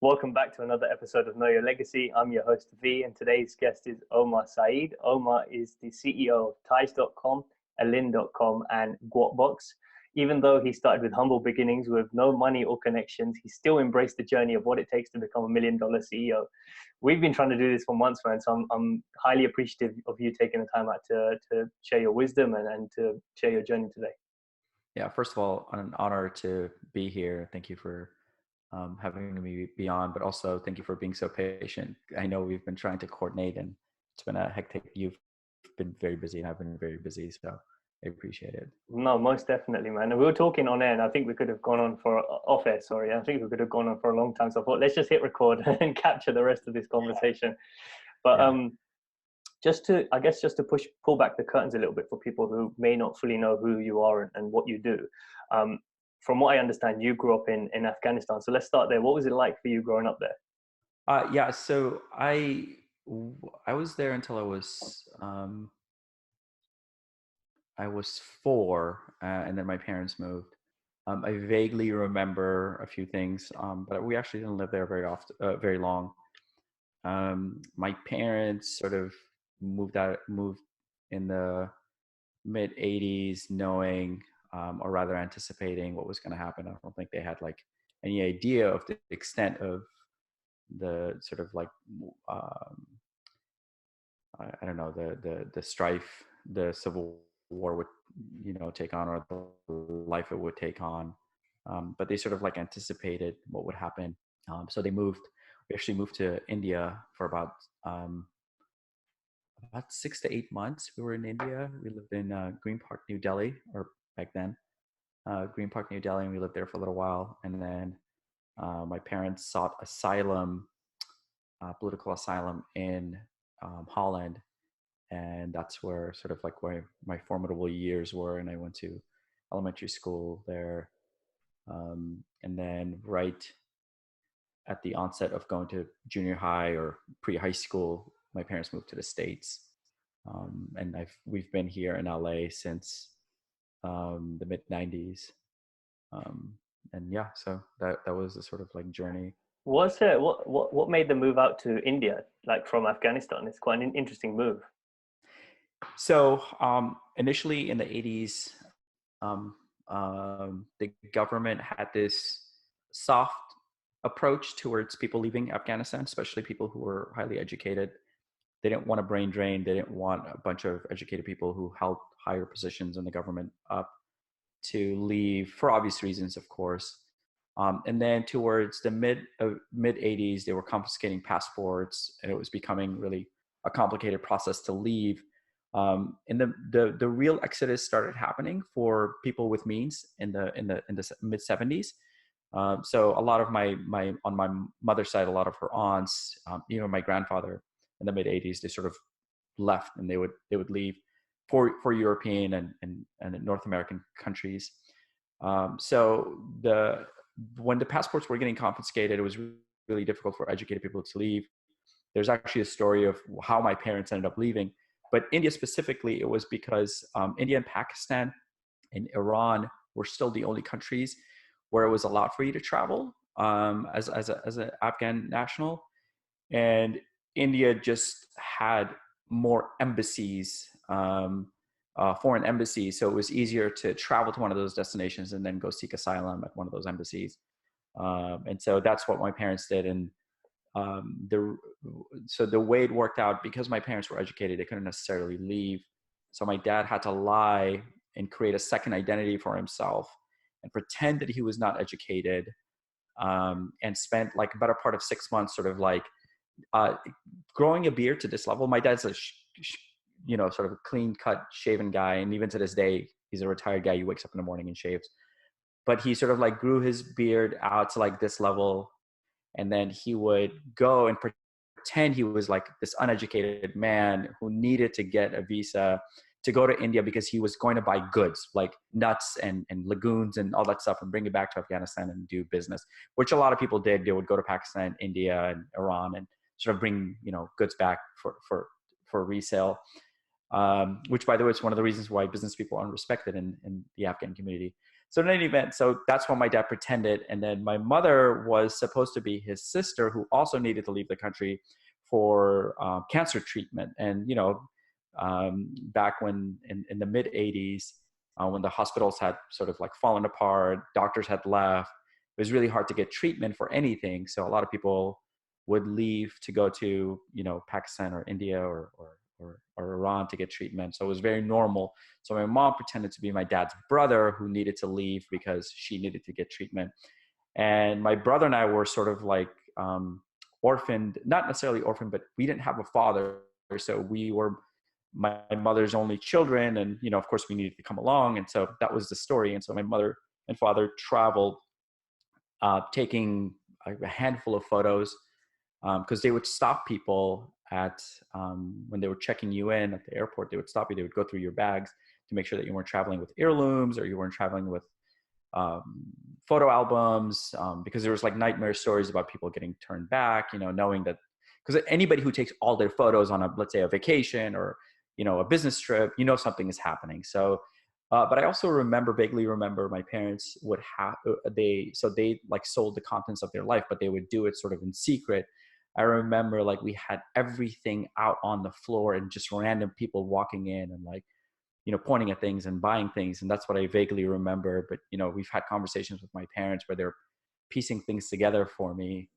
Welcome back to another episode of Know Your Legacy. I'm your host V, and today's guest is Omar Sayyed. Omar is the CEO of Ties.com, Alin.com, and Guapbox. Even though he started with humble beginnings with no money or connections, he still embraced the journey of what it takes to become $1 million CEO. We've been trying to do this for months, man, so I'm highly appreciative of you taking the time out to share your wisdom and to share your journey today. Yeah, first of all, an honor to be here. Thank you for having me be on, but also thank you for being so patient. I know we've been trying to coordinate and it's been a hectic, you've been very busy and I've been very busy, so I appreciate it. No, most definitely, man. And we were talking on air, and I think we could have gone on for off air. Sorry, I think we could have gone on for a long time. So I thought, let's just hit record and capture the rest of this conversation. But Yeah. just to pull back the curtains a little bit for people who may not fully know who you are and what you do. From what I understand, you grew up in Afghanistan. So let's start there. What was it like for you growing up there? Yeah. So I was there until I was 4, and then my parents moved. I vaguely remember a few things, but we actually didn't live there very long. My parents sort of moved in the mid 80s, knowing, or rather anticipating what was going to happen. I don't think they had like any idea of the extent of the sort of like, um, I don't know, the strife, the civil war would, take on, or the life it would take on. But they sort of like anticipated what would happen. So they moved. We actually moved to India for about 6 to 8 months. We were in India. We lived in Green Park, New Delhi, or back then, Green Park, New Delhi, and we lived there for a little while. And then my parents sought asylum, political asylum in Holland, and that's where sort of like where my formidable years were. And I went to elementary school there, and then right at the onset of going to junior high or pre-high school, my parents moved to the States. And we've been here in LA since the mid 90s. And yeah, so that was the sort of like journey. What made them move out to India, like from Afghanistan? It's quite an interesting move. So initially in the 80s, the government had this soft approach towards people leaving Afghanistan, especially people who were highly educated. They didn't want a brain drain. They didn't want a bunch of educated people who held higher positions in the government up to leave, for obvious reasons, of course. And then towards the mid 80s, they were confiscating passports, and it was becoming really a complicated process to leave. And the real exodus started happening for people with means in the mid 70s. So a lot of my on my mother's side, a lot of her aunts, even my grandfather in the mid 80s, they sort of left, and they would leave for European and North American countries. So when the passports were getting confiscated, it was really difficult for educated people to leave. There's actually a story of how my parents ended up leaving, but India specifically, it was because India and Pakistan and Iran were still the only countries where it was allowed for you to travel as an Afghan national. And India just had more embassies, foreign embassies. So it was easier to travel to one of those destinations and then go seek asylum at one of those embassies. And so that's what my parents did. And so the way it worked out, because my parents were educated, they couldn't necessarily leave. So my dad had to lie and create a second identity for himself and pretend that he was not educated, and spent like a better part of 6 months sort of like growing a beard to this level. My dad's a sort of a clean cut shaven guy, and even to this day he's a retired guy. He wakes up in the morning and shaves, but he sort of like grew his beard out to like this level, and then he would go and pretend he was like this uneducated man who needed to get a visa to go to India because he was going to buy goods like nuts and lagoons and all that stuff and bring it back to Afghanistan and do business, which a lot of people did. They would go to Pakistan, India, and Iran and sort of bring, goods back for resale. which by the way is one of the reasons why business people aren't respected in the Afghan community. So in any event, so that's what my dad pretended. And then my mother was supposed to be his sister, who also needed to leave the country for cancer treatment. And, back when in the mid 80s, when the hospitals had sort of like fallen apart, doctors had left, it was really hard to get treatment for anything. So a lot of people would leave to go to, Pakistan or India or Iran to get treatment. So it was very normal. So my mom pretended to be my dad's brother who needed to leave because she needed to get treatment. And my brother and I were sort of like orphaned, not necessarily orphaned, but we didn't have a father. So we were my mother's only children. And, of course we needed to come along. And so that was the story. And so my mother and father traveled, taking a handful of photos, because they would stop people at when they were checking you in at the airport. They would stop you. They would go through your bags to make sure that you weren't traveling with heirlooms or you weren't traveling with photo albums, because there was like nightmare stories about people getting turned back, knowing that, because anybody who takes all their photos on let's say a vacation or, a business trip, something is happening. So, but I also vaguely remember my parents would have, they like sold the contents of their life, but they would do it sort of in secret. I remember like we had everything out on the floor and just random people walking in and like, pointing at things and buying things. And that's what I vaguely remember. But, we've had conversations with my parents where they're piecing things together for me.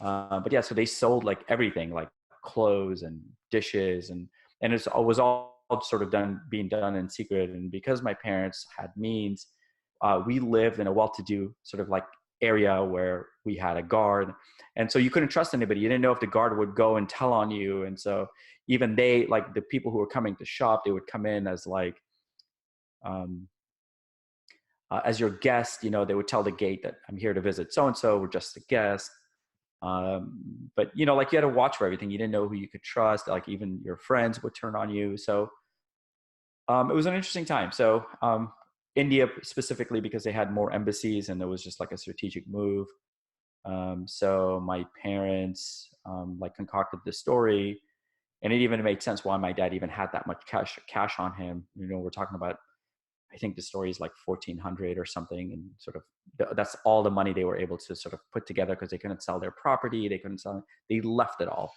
But yeah, so they sold like everything, like clothes and dishes, and it was all sort of being done in secret. And because my parents had means, we lived in a well-to-do sort of like area where we had a guard. And so you couldn't trust anybody. You didn't know if the guard would go and tell on you. And so even they, like the people who were coming to shop, they would come in as like, as your guest, they would tell the gate that I'm here to visit so-and-so, we're just a guest. But like you had to watch for everything. You didn't know who you could trust. Like even your friends would turn on you. So it was an interesting time. So India specifically, because they had more embassies and it was just like a strategic move. So my parents like concocted this story, and it even made sense why my dad even had that much cash on him. We're talking about, I think the story is like 1,400 or something, and sort of that's all the money they were able to sort of put together because they couldn't sell their property. They left it all.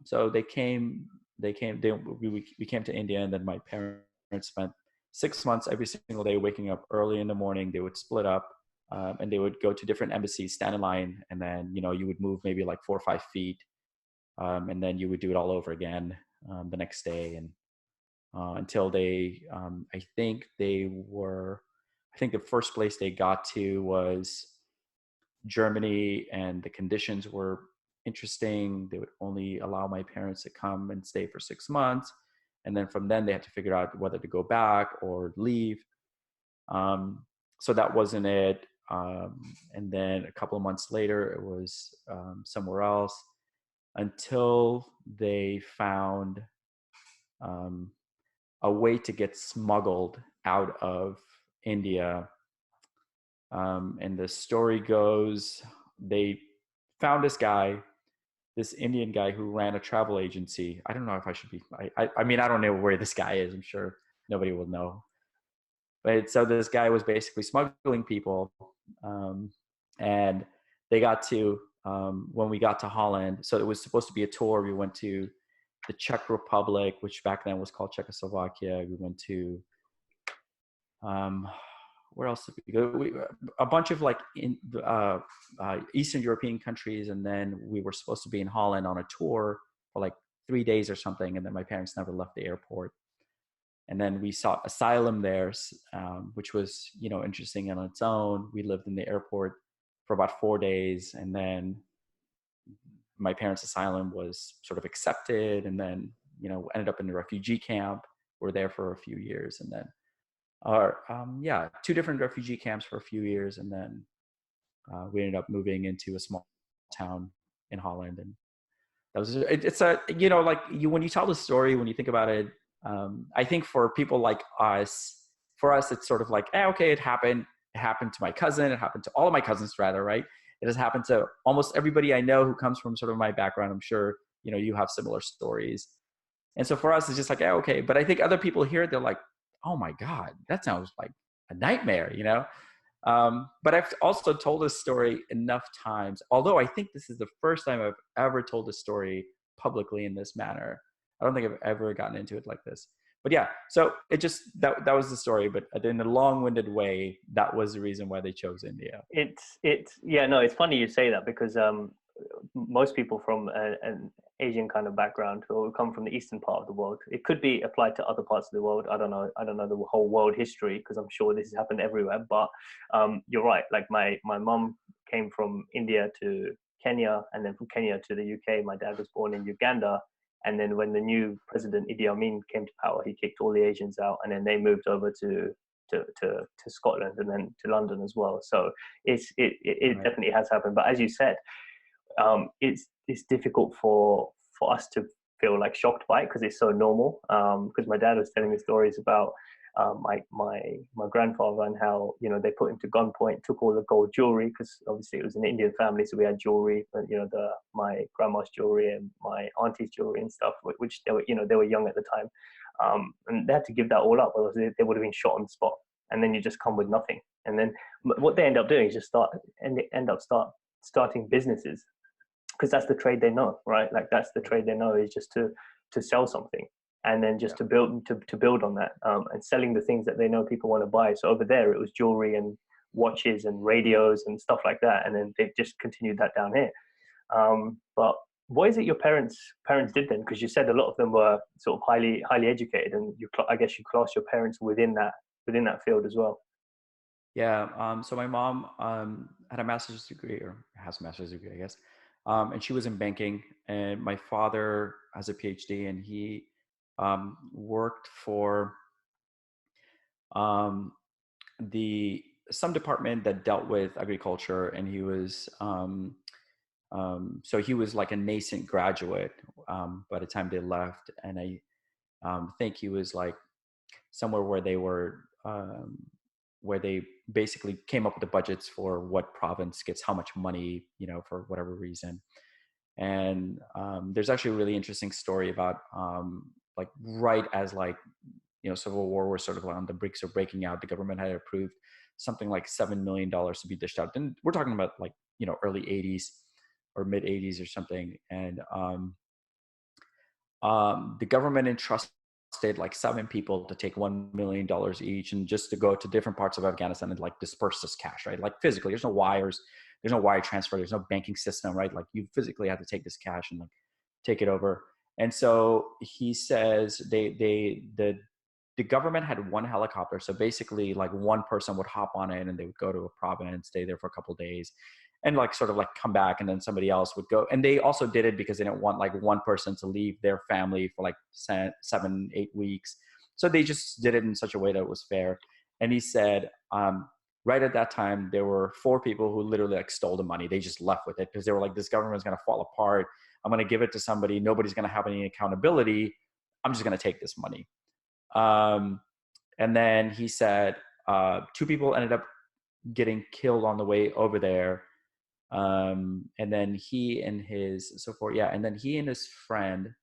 So we came to India, and then my parents spent 6 months every single day waking up early in the morning. They would split up, and they would go to different embassies, stand in line, and then, you would move maybe like 4 or 5 feet. And then you would do it all over again the next day. And until they, I think the first place they got to was Germany, and the conditions were interesting. They would only allow my parents to come and stay for 6 months. And then from then they had to figure out whether to go back or leave. So that wasn't it. And then a couple of months later, it was somewhere else, until they found a way to get smuggled out of India. And the story goes, they found this Indian guy who ran a travel agency. I don't know if I should be, I mean, I don't know where this guy is. I'm sure nobody will know. But so this guy was basically smuggling people. And they got to, when we got to Holland, so it was supposed to be a tour. We went to the Czech Republic, which back then was called Czechoslovakia. We went to, where else did we go? A bunch of like Eastern European countries. And then we were supposed to be in Holland on a tour for like 3 days or something. And then my parents never left the airport. And then we sought asylum there, which was, interesting on its own. We lived in the airport for about 4 days. And then my parents' asylum was sort of accepted. And then, ended up in the refugee camp. We're there for a few years. And then, 2 different refugee camps for a few years. And then we ended up moving into a small town in Holland. And that was, it's a, like when you tell the story, when you think about it, I think for people like us, it's sort of like, okay, it happened. It happened to my cousin. It happened to all of my cousins, rather, right? It has happened to almost everybody I know who comes from sort of my background. I'm sure, you have similar stories. And so for us, it's just like, yeah, okay. But I think other people here, they're like, oh my God, that sounds like a nightmare, you know? But I've also told this story enough times, although I think this is the first time I've ever told a story publicly in this manner. I don't think I've ever gotten into it like this. But yeah, so it just, that was the story. But in a long-winded way, that was the reason why they chose India. Yeah, no, it's funny you say that because most people from an Asian kind of background who come from the eastern part of the world, it could be applied to other parts of the world. I don't know the whole world history because I'm sure this has happened everywhere. But you're right. Like my mum came from India to Kenya, and then from Kenya to the UK. My dad was born in Uganda, and then when the new president Idi Amin came to power, he kicked all the Asians out, and then they moved over to Scotland and then to London as well. So it Right. definitely has happened. But as you said, it's difficult for us to feel like shocked by it because it's so normal. Because my dad was telling me stories about my grandfather and how they put him to gunpoint, took all the gold jewelry because obviously it was an Indian family, so we had jewelry, my grandma's jewelry and my auntie's jewelry and stuff, which they were young at the time, and they had to give that all up, otherwise they would have been shot on the spot. And then you just come with nothing, and then what they end up doing is just starting businesses because that's the trade they know, right? Like that's the trade they know is just to sell something and then just to build on that, and selling the things that they know people want to buy. So over there, it was jewelry and watches and radios and stuff like that, and then they've just continued that down here. But what is it your parents did then? Because you said a lot of them were sort of highly educated, and I guess you class your parents within that field as well. Yeah. So my mom had a master's degree, or has a master's degree, I guess. And she was in banking. And my father has a PhD, and he worked for um, the some department that dealt with agriculture, and he was so he was like a nascent graduate by the time they left, and I think he was like somewhere where they basically came up with the budgets for what province gets how much money, for whatever reason. And there's actually a really interesting story about like right as like Civil War was sort of on the bricks of breaking out, the government had approved something like $7 million to be dished out. And we're talking about like early '80s or mid '80s or something. And the government entrusted like 7 people to take $1 million each and just to go to different parts of Afghanistan and like disperse this cash, right? Like physically, there's no wires, there's no wire transfer, there's no banking system, right? Like you physically have to take this cash and like take it over. And so he says the government had one helicopter. So basically like one person would hop on it and they would go to a province, stay there for a couple of days and like sort of like come back, and then somebody else would go. And they also did it because they didn't want like one person to leave their family for like 7-8 weeks. So they just did it in such a way that it was fair. And he said, right at that time, there were 4 people who literally like stole the money. They just left with it because they were like, this government is going to fall apart. I'm going to give it to somebody. Nobody's going to have any accountability. I'm just going to take this money. And then he said 2 people ended up getting killed on the way over there. And then he and his and then he and his friend,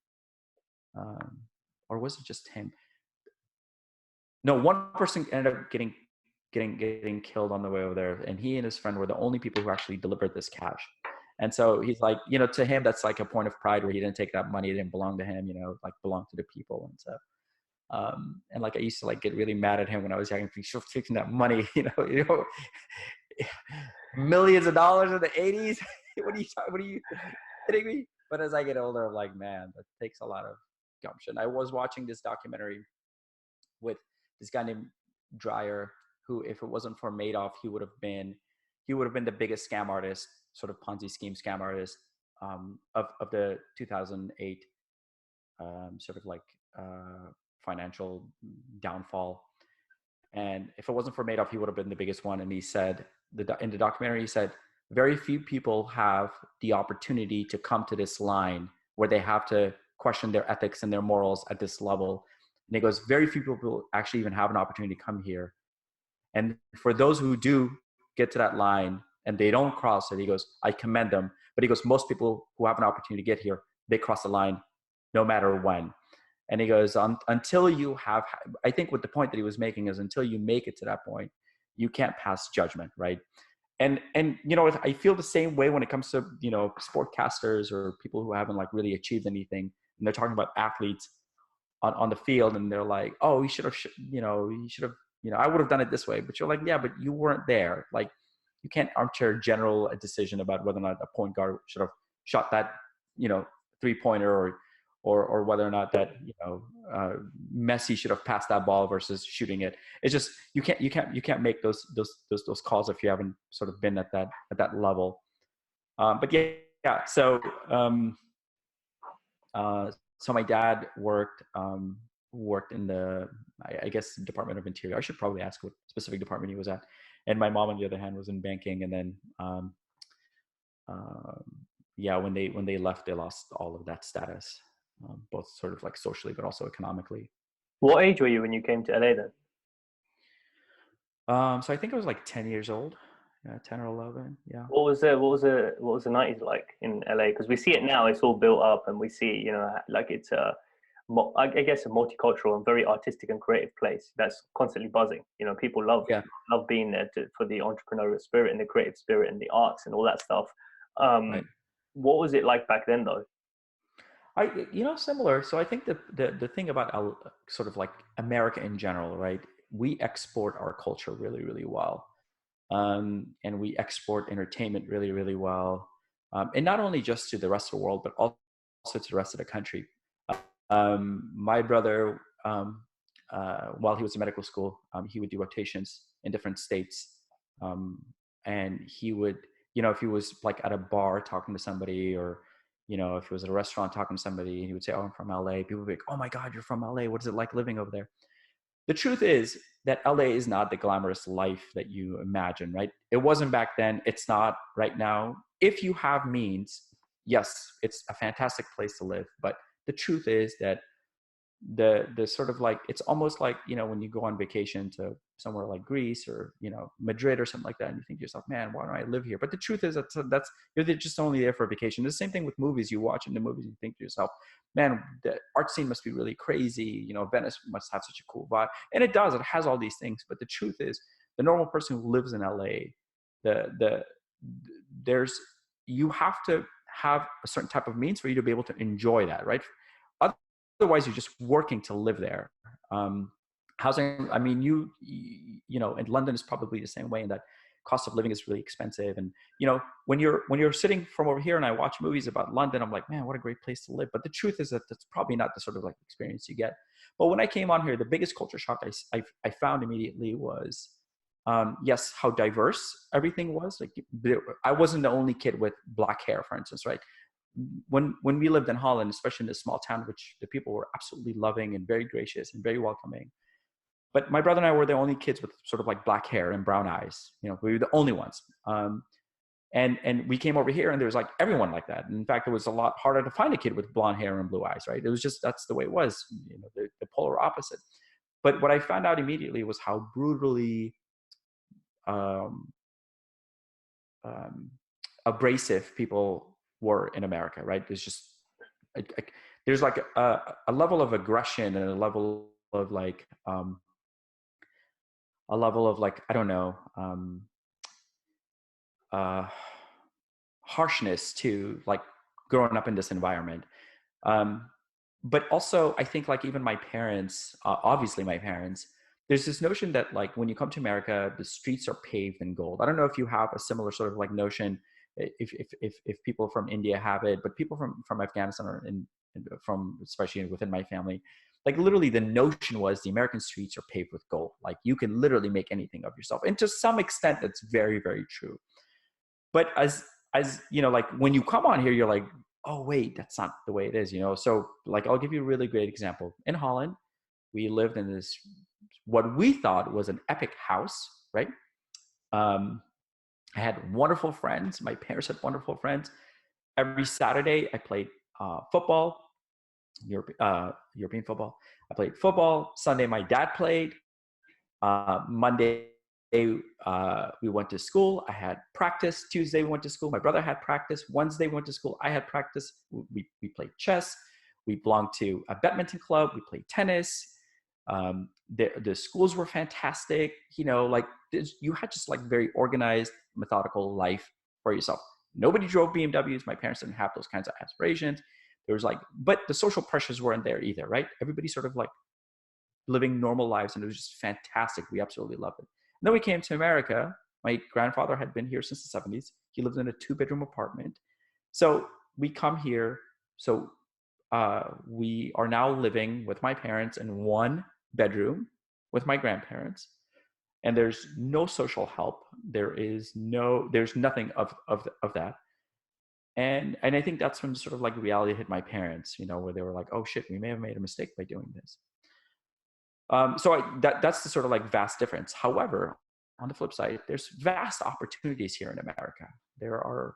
or was it just him? No, one person ended up getting killed on the way over there, and he and his friend were the only people who actually delivered this cash. And so he's like, to him, that's like a point of pride where he didn't take that money, it didn't belong to him, like belonged to the people. And so and like I used to like get really mad at him when I was young for taking that money, millions of dollars in the '80s. What are you kidding me? But as I get older, I'm like, man, that takes a lot of gumption. I was watching this documentary with this guy named Dreyer, who, if it wasn't for Madoff, he would have been the biggest scam artist, sort of Ponzi scheme scam artist of the 2008 sort of like financial downfall. And if it wasn't for Madoff, he would have been the biggest one. And he said, in the documentary, he said, very few people have the opportunity to come to this line where they have to question their ethics and their morals at this level. And he goes, very few people actually even have an opportunity to come here. And for those who do get to that line and they don't cross it, he goes, I commend them. But he goes, most people who have an opportunity to get here, they cross the line no matter when. And he goes, until you have, I think what the point that he was making is until you make it to that point, you can't pass judgment, right? And you know, I feel the same way when it comes to, you know, sportcasters or people who haven't like really achieved anything, and they're talking about athletes on the field, and they're like, oh, he should have, you know, I would have done it this way. But you're like, yeah, but you weren't there. Like, you can't armchair general a decision about whether or not a point guard should have shot that, you know, 3-pointer, or whether or not that, you know, Messi should have passed that ball versus shooting it. It's just, you can't make those calls if you haven't sort of been at that level. But yeah. So my dad worked in the, I guess, Department of Interior. I should probably ask what specific department he was at. And my mom, on the other hand, was in banking. And then yeah, when they left, they lost all of that status, both sort of like socially, but also economically. What age were you when you came to LA then? So I think I was like 10 years old. Yeah, 10 or 11. Yeah. What was the 90s like in LA? Because we see it now, it's all built up, and we see, you know, like it's I guess a multicultural and very artistic and creative place that's constantly buzzing. You know, people love being there for the entrepreneurial spirit and the creative spirit and the arts and all that stuff. Right. What was it like back then, though? You know, similar. So I think the thing about sort of like America in general, right? We export our culture really, really well. And we export entertainment really, really well. And not only just to the rest of the world, but also to the rest of the country. My brother, while he was in medical school, he would do rotations in different states. And he would, you know, if he was like at a bar talking to somebody, or, you know, if he was at a restaurant talking to somebody, he would say, oh, I'm from LA. People would be like, oh my God, you're from LA. What is it like living over there? The truth is that LA is not the glamorous life that you imagine, right? It wasn't back then. It's not right now. If you have means, yes, it's a fantastic place to live. But the truth is that the sort of like, it's almost like, you know, when you go on vacation to somewhere like Greece or, you know, Madrid or something like that, and you think to yourself, man, why don't I live here? But the truth is that's you're just only there for a vacation. The same thing with movies. You watch in the movies and you think to yourself, man, the art scene must be really crazy. You know, Venice must have such a cool vibe. And it does, it has all these things. But the truth is, the normal person who lives in LA, there's, you have to have a certain type of means for you to be able to enjoy that, right? Otherwise, you're just working to live there. Housing, I mean, you know, and London is probably the same way in that cost of living is really expensive. And, you know, when you're sitting from over here and I watch movies about London, I'm like, man, what a great place to live. But the truth is that that's probably not the sort of like experience you get. But when I came on here, the biggest culture shock I found immediately was, yes, how diverse everything was. Like, I wasn't the only kid with black hair, for instance, right? When we lived in Holland, especially in this small town, which the people were absolutely loving and very gracious and very welcoming. But my brother and I were the only kids with sort of like black hair and brown eyes. You know, we were the only ones. And we came over here and there was like everyone like that. And in fact, it was a lot harder to find a kid with blonde hair and blue eyes, right? It was just, that's the way it was, you know, the polar opposite. But what I found out immediately was how brutally abrasive people were in America, right? There's just, there's like a level of aggression and a level of like, I don't know, harshness to like growing up in this environment. But also I think like even my parents, obviously my parents, there's this notion that like when you come to America, the streets are paved in gold. I don't know if you have a similar sort of like notion, if people from India have it, but people from Afghanistan or from especially within my family, like literally the notion was the American streets are paved with gold. Like you can literally make anything of yourself. And to some extent, that's very, very true. But as you know, like when you come on here, you're like, oh wait, that's not the way it is, you know? So like, I'll give you a really great example. In Holland, we lived in this, what we thought was an epic house, right? I had wonderful friends. My parents had wonderful friends. Every Saturday, I played football, European football. I played football. Sunday, my dad played. Monday, we went to school. I had practice. Tuesday, we went to school. My brother had practice. Wednesday, we went to school. I had practice. We played chess. We belonged to a badminton club. We played tennis. The schools were fantastic. You know, like you had just like very organized, methodical life for yourself. Nobody drove BMWs. My parents didn't have those kinds of aspirations. There was like, but the social pressures weren't there either, right? Everybody sort of like living normal lives, and it was just fantastic. We absolutely loved it. And then we came to America. My grandfather had been here since the 70s. He lived in a 2-bedroom apartment. So we come here. So we are now living with my parents in 1 bedroom with my grandparents, and there's no social help. There's nothing of that. And I think that's when sort of like reality hit my parents, you know, where they were like, oh shit, we may have made a mistake by doing this. That's the sort of like vast difference. However, on the flip side, there's vast opportunities here in America. There are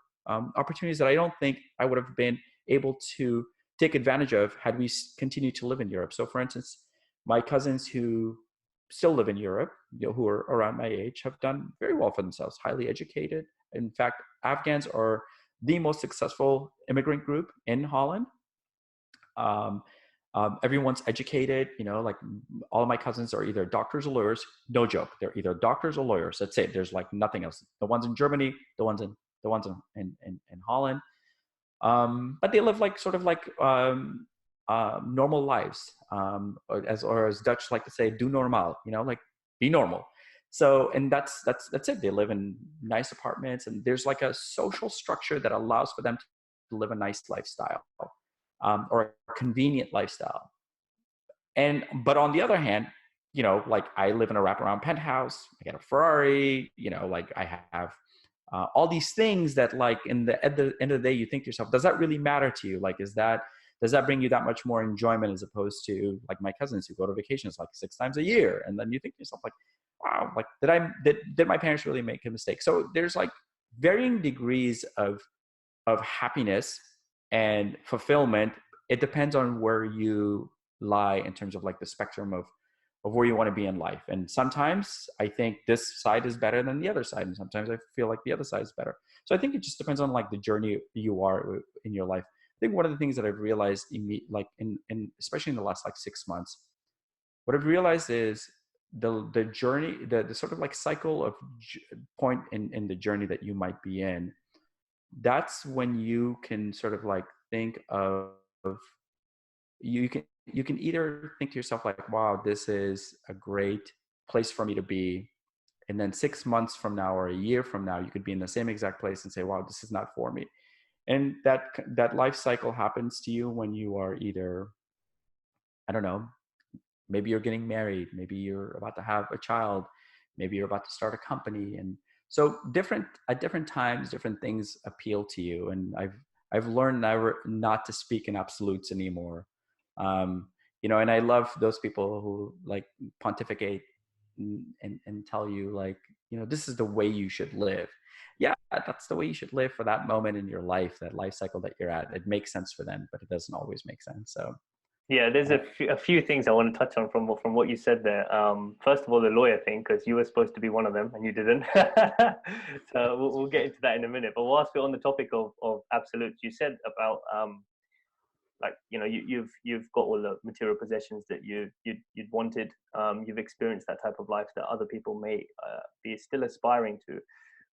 opportunities that I don't think I would have been able to take advantage of had we continued to live in Europe. So, for instance, my cousins who still live in Europe, you know, who are around my age, have done very well for themselves, highly educated. In fact, Afghans are the most successful immigrant group in Holland. Um, Everyone's educated, you know, like all of my cousins are either doctors or lawyers. No joke. They're either doctors or lawyers. That's it. There's like nothing else. The ones in Germany, the ones in Holland. But they live like sort of like normal lives, or as Dutch like to say, "do normaal," you know, like be normal. So, and that's it. They live in nice apartments, and there's like a social structure that allows for them to live a nice lifestyle, or a convenient lifestyle. But on the other hand, you know, like I live in a wraparound penthouse. I got a Ferrari. You know, like I have all these things that, like, at the end of the day, you think to yourself, does that really matter to you? Like, does that bring you that much more enjoyment as opposed to like my cousins who go to vacations like 6 times a year? And then you think to yourself, like, wow, like did my parents really make a mistake? So there's like varying degrees of happiness and fulfillment. It depends on where you lie in terms of like the spectrum of where you want to be in life. And sometimes I think this side is better than the other side, and sometimes I feel like the other side is better. So I think it just depends on like the journey you are in your life. I think one of the things that I've realized like in especially in the last like 6 months, what I've realized is the journey, the sort of like cycle of point in the journey that you might be in. That's when you can sort of like think of you can either think to yourself like, wow, this is a great place for me to be, and then 6 months from now or a year from now you could be in the same exact place and say, wow, this is not for me. And that life cycle happens to you when you are either, I don't know, maybe you're getting married, maybe you're about to have a child, maybe you're about to start a company. And so at different times different things appeal to you. And I've learned never not to speak in absolutes anymore. You know, and I love those people who like pontificate and tell you like, you know, this is the way you should live. Yeah, that's the way you should live for that moment in your life, that life cycle that you're at. It makes sense for them, but it doesn't always make sense. So Yeah, there's uh, a few things I want to touch on from what you said there. First of all, the lawyer thing, because you were supposed to be one of them and you didn't. So we'll get into that in a minute. But whilst we're on the topic of absolutes, you said about like, you know, you've got all the material possessions that you'd wanted. You've experienced that type of life that other people may be still aspiring to.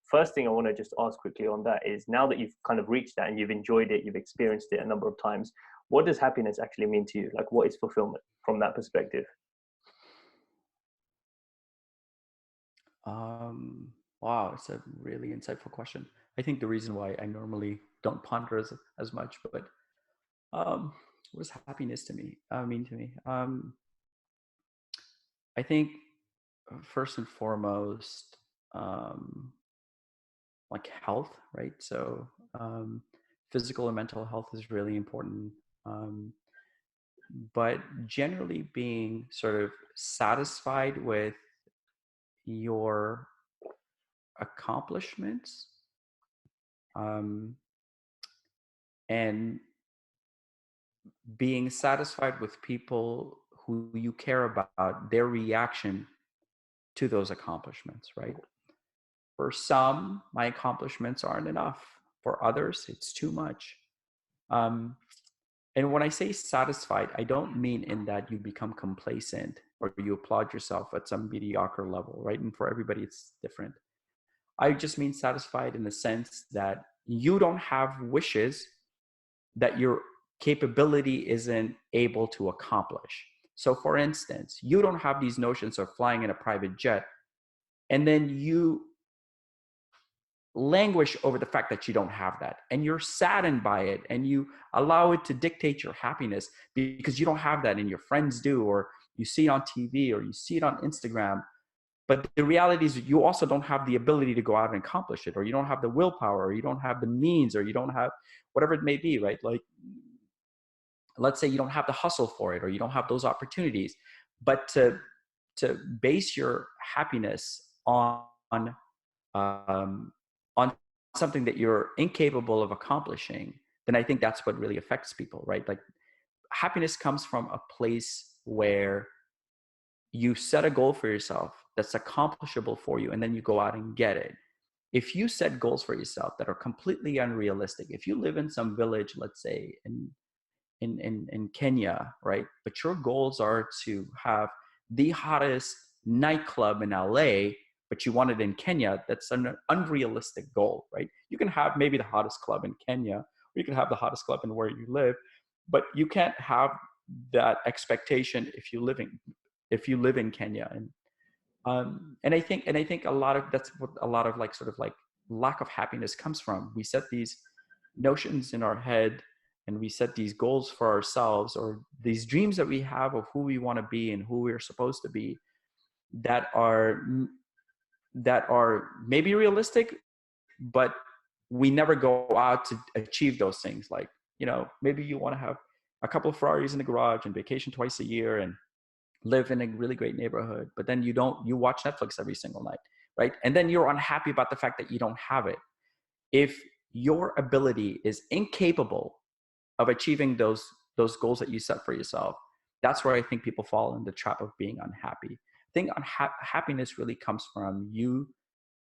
First thing I want to just ask quickly on that is, now that you've kind of reached that and you've enjoyed it, you've experienced it a number of times, what does happiness actually mean to you? Like, what is fulfillment from that perspective? Um, wow, it's a really insightful question. I think the reason why I normally don't ponder as much, but what does happiness to me mean to me? I think first and foremost, um, like health, right? So physical and mental health is really important. Um, but generally being sort of satisfied with your accomplishments, um, and being satisfied with people who you care about, their reaction to those accomplishments, right? For some, my accomplishments aren't enough. For others, it's too much. Um, And when I say satisfied, I don't mean in that you become complacent or you applaud yourself at some mediocre level, right? And for everybody, it's different. I just mean satisfied in the sense that you don't have wishes that your capability isn't able to accomplish. So, for instance, you don't have these notions of flying in a private jet, and then you languish over the fact that you don't have that, and you're saddened by it, and you allow it to dictate your happiness because you don't have that and your friends do, or you see it on TV or you see it on Instagram. But the reality is you also don't have the ability to go out and accomplish it, or you don't have the willpower, or you don't have the means, or you don't have whatever it may be, right? Like, let's say you don't have the hustle for it, or you don't have those opportunities. But to base your happiness um, on something that you're incapable of accomplishing, then I think that's what really affects people, right? Like, happiness comes from a place where you set a goal for yourself that's accomplishable for you, and then you go out and get it. If you set goals for yourself that are completely unrealistic, if you live in some village, let's say in Kenya, right? But your goals are to have the hottest nightclub in LA, but you want it in Kenya, that's an unrealistic goal, right? You can have maybe the hottest club in Kenya, or you can have the hottest club in where you live, but you can't have that expectation if you live in Kenya. And I think a lot of that's what a lot of like sort of like lack of happiness comes from. We set these notions in our head, and we set these goals for ourselves, or these dreams that we have of who we want to be and who we're supposed to be, that are that are maybe realistic, but we never go out to achieve those things. Like, maybe you want to have a couple of Ferraris in the garage and vacation twice a year and live in a really great neighborhood, but then you watch Netflix every single night, right? And then you're unhappy about the fact that you don't have it. If your ability is incapable of achieving those goals that you set for yourself, that's where I think people fall in the trap of being unhappy. I think happiness really comes from you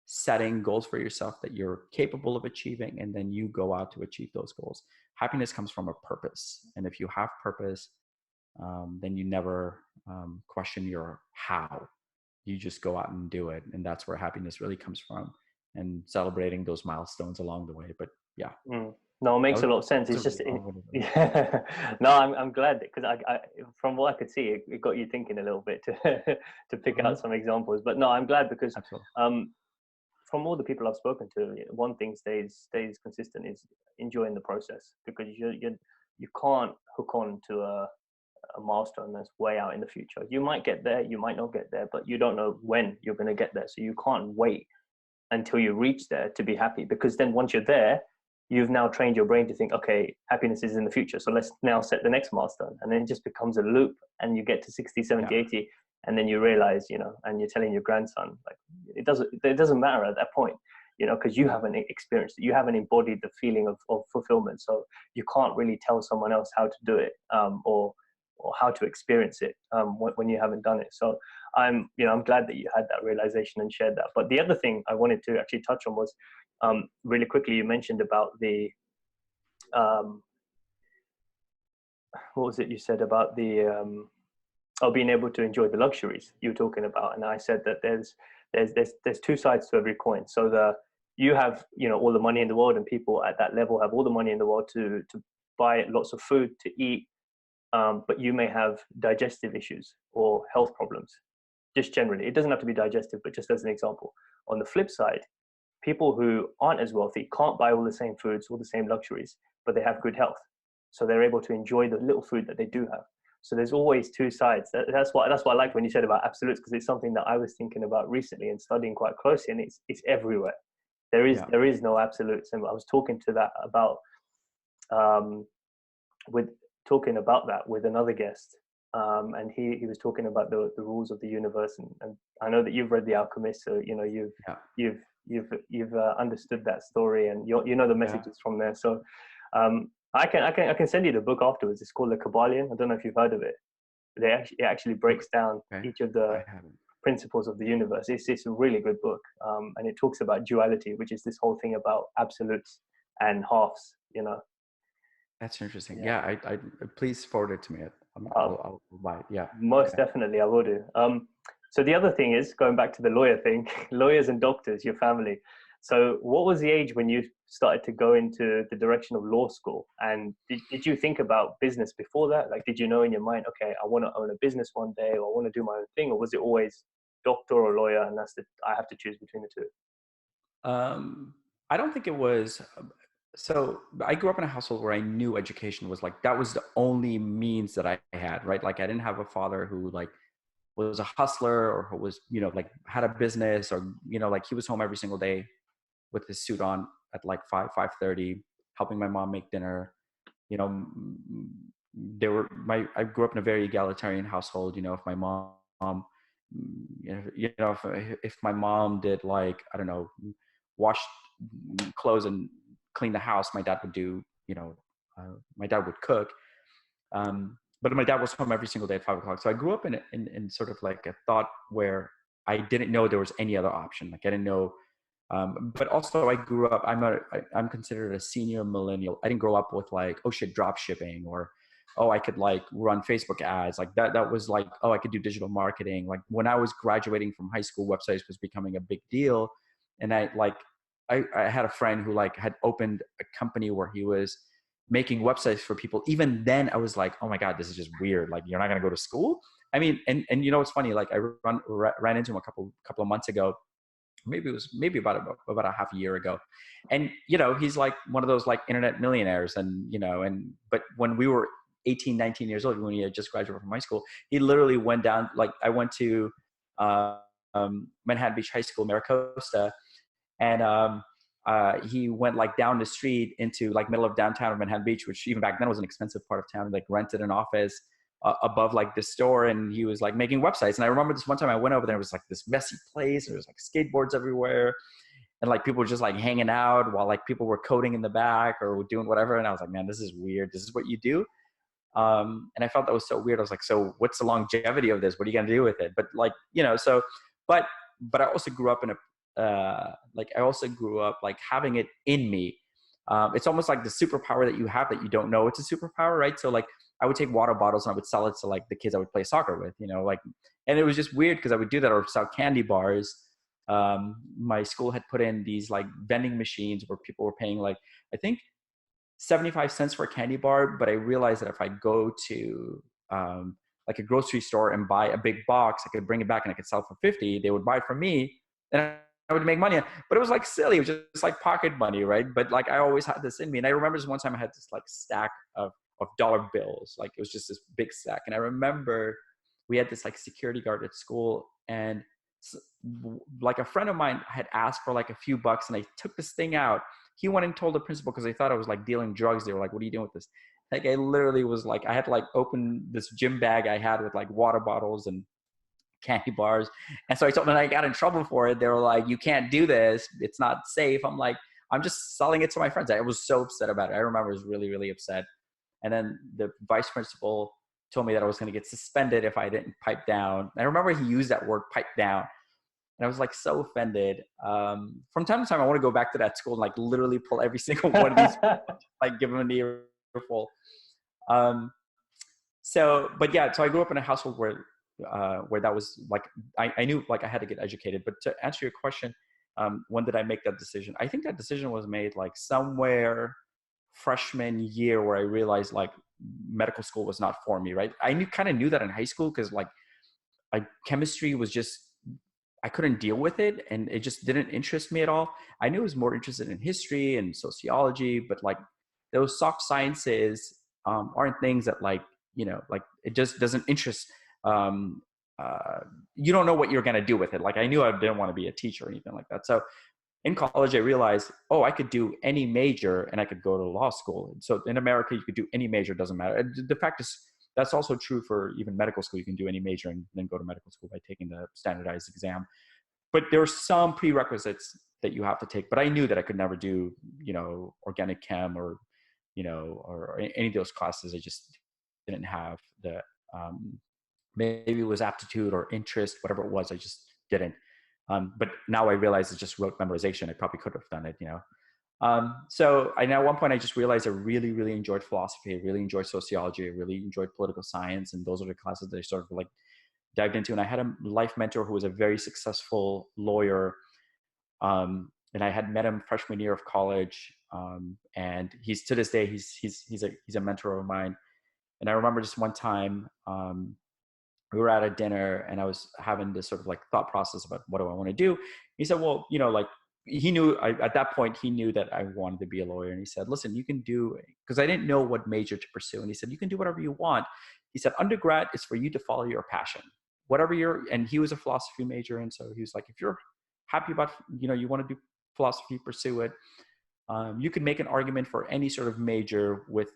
setting goals for yourself that you're capable of achieving, and then you go out to achieve those goals. Happiness comes from a purpose, and if you have purpose, then you never question your how. You just go out and do it, and that's where happiness really comes from, and celebrating those milestones along the way. But yeah, No, it that makes was, a lot of sense. that's It's a just, really long one. yeah. No, I'm glad because from what I could see, it got you thinking a little bit to to pick out some examples. But no, I'm glad because Absolutely. from all the people I've spoken to, one thing stays consistent is enjoying the process, because you can't hook on to a milestone that's way out in the future. You might get there, you might not get there, but you don't know when you're going to get there. So you can't wait until you reach there to be happy, because then once you're there, you've now trained your brain to think, okay, happiness is in the future, so let's now set the next milestone. And then it just becomes a loop, and you get to 60, 70, Yeah. 80, and then you realize, and you're telling your grandson, like, it doesn't matter at that point, because you haven't experienced it, you haven't embodied the feeling of fulfillment. So you can't really tell someone else how to do it, or how to experience it, when you haven't done it. So I'm glad that you had that realization and shared that. But the other thing I wanted to actually touch on was, really quickly, you mentioned about the what was it you said about the being able to enjoy the luxuries you were talking about. And I said that there's two sides to every coin. So you have all the money in the world, and people at that level have all the money in the world to buy lots of food to eat, but you may have digestive issues or health problems. Just generally, it doesn't have to be digestive, but just as an example. On the flip side, people who aren't as wealthy can't buy all the same foods, all the same luxuries, but they have good health, so they're able to enjoy the little food that they do have. So there's always two sides. That's what I liked when you said about absolutes, because it's something that I was thinking about recently and studying quite closely, and it's everywhere. Yeah. There is no absolutes. And I was talking to that about with talking about that with another guest, and he was talking about the rules of the universe, and I know that you've read The Alchemist, so you've understood that story, and you know the messages from there. So I can send you the book afterwards. It's called The Kabbalion. I don't know if you've heard of it. It actually breaks down each of the principles of the universe. It's a really good book, and it talks about duality, which is this whole thing about absolutes and halves. That's interesting. Yeah. Yeah, I please forward it to me. Um, I'll buy it. Yeah. Most Okay. definitely, I will do. So the other thing is going back to the lawyer thing, lawyers and doctors, your family. So what was the age when you started to go into the direction of law school? And did you think about business before that? Like, did you know in your mind, okay, I want to own a business one day, or I want to do my own thing, or was it always doctor or lawyer, and I have to choose between the two? Um, I don't think it was. So I grew up in a household where I knew education was like that was the only means that I had, right? Like I didn't have a father who like was a hustler or who was, you know, like had a business or, you know, like he was home every single day with his suit on at like 5:30, helping my mom make dinner. You know, I grew up in a very egalitarian household. You know, if my mom, if my mom did like, I don't know, wash clothes and clean the house, my dad would do, my dad would cook. But my dad was home every single day at 5 o'clock. So I grew up in sort of like a thought where I didn't know there was any other option. Like I didn't know, but also I grew up, I'm considered a senior millennial. I didn't grow up with like, oh shit, drop shipping or, oh, I could like run Facebook ads like that. That was like, oh, I could do digital marketing. Like when I was graduating from high school, websites was becoming a big deal. And I had a friend who like had opened a company where he was making websites for people. Even then I was like, oh my God, this is just weird. Like you're not going to go to school. I mean, and you know, it's funny. Like I ran into him a couple of months ago. Maybe about a half a year ago. And, you know, he's like one of those like internet millionaires and, you know, but when we were 18, 19 years old, when he had just graduated from high school, he literally went down, like I went to uh, Manhattan Beach High School, Maricosta, and he went like down the street into like middle of downtown of Manhattan Beach, which even back then was an expensive part of town. Like rented an office above like the store, and he was like making websites. And I remember this one time I went over there, it was like this messy place. There was like skateboards everywhere, and like people were just like hanging out while like people were coding in the back or doing whatever. And I was like, man, this is weird. This is what you do. And I felt that was so weird. I was like, so what's the longevity of this? What are you gonna do with it? But like, you know, so, but I also grew up in a, I also grew up like having it in me. It's almost like the superpower that you have that you don't know it's a superpower, right? So like I would take water bottles and I would sell it to like the kids I would play soccer with, you know, like, and it was just weird because I would do that or sell candy bars. My school had put in these like vending machines where people were paying like, I think 75 cents for a candy bar, but I realized that if I go to like a grocery store and buy a big box, I could bring it back and I could sell it for 50. They would buy it from me and I would make money. But it was like silly. It was just like pocket money, right? But like I always had this in me. And I remember this one time I had this like stack of dollar bills. Like it was just this big stack. And I remember we had this like security guard at school, and like a friend of mine had asked for like a few bucks, and I took this thing out. He went and told the principal because they thought I was like dealing drugs. They were like, what are you doing with this? Like I literally was like, I had to like open this gym bag I had with like water bottles and candy bars. And so I told them, and I got in trouble for it. They were like, you can't do this. It's not safe. I'm like, I'm just selling it to my friends. I was so upset about it. I remember I was really, really upset. And then the vice principal told me that I was going to get suspended if I didn't pipe down. I remember he used that word pipe down. And I was like so offended. From time to time, I want to go back to that school and like literally pull every single one of these, like give them an earful. Um, but yeah, so I grew up in a household where that was like, I knew like I had to get educated. But to answer your question, when did I make that decision? I think that decision was made like somewhere freshman year, where I realized like medical school was not for me, right? I kind of knew that in high school because like chemistry was just, I couldn't deal with it and it just didn't interest me at all. I knew I was more interested in history and sociology, but like those soft sciences aren't things that like, you know, like it just doesn't interest. Um, you don't know what you're going to do with it. Like I knew I didn't want to be a teacher or anything like that. So in college, I realized, oh, I could do any major and I could go to law school. And so in America, you could do any major, doesn't matter. The fact is, that's also true for even medical school. You can do any major and then go to medical school by taking the standardized exam. But there are some prerequisites that you have to take. But I knew that I could never do, you know, organic chem or, you know, or any of those classes. I just didn't have the, maybe it was aptitude or interest, whatever it was. I just didn't. But now I realize it's just rote memorization. I probably could have done it, you know. So at one point I just realized I really, really enjoyed philosophy. I really enjoyed sociology. I really enjoyed political science. And those are the classes that I sort of like dived into. And I had a life mentor who was a very successful lawyer. And I had met him freshman year of college. And he's to this day, he's a mentor of mine. And I remember just one time, we were at a dinner and I was having this sort of like thought process about what do I want to do. He said, well, like he knew at that point, he knew that I wanted to be a lawyer. And he said, listen, you can do, because I didn't know what major to pursue. And he said, you can do whatever you want. He said, undergrad is for you to follow your passion, whatever and he was a philosophy major. And so he was like, if you're happy about, you want to do philosophy, pursue it. You can make an argument for any sort of major with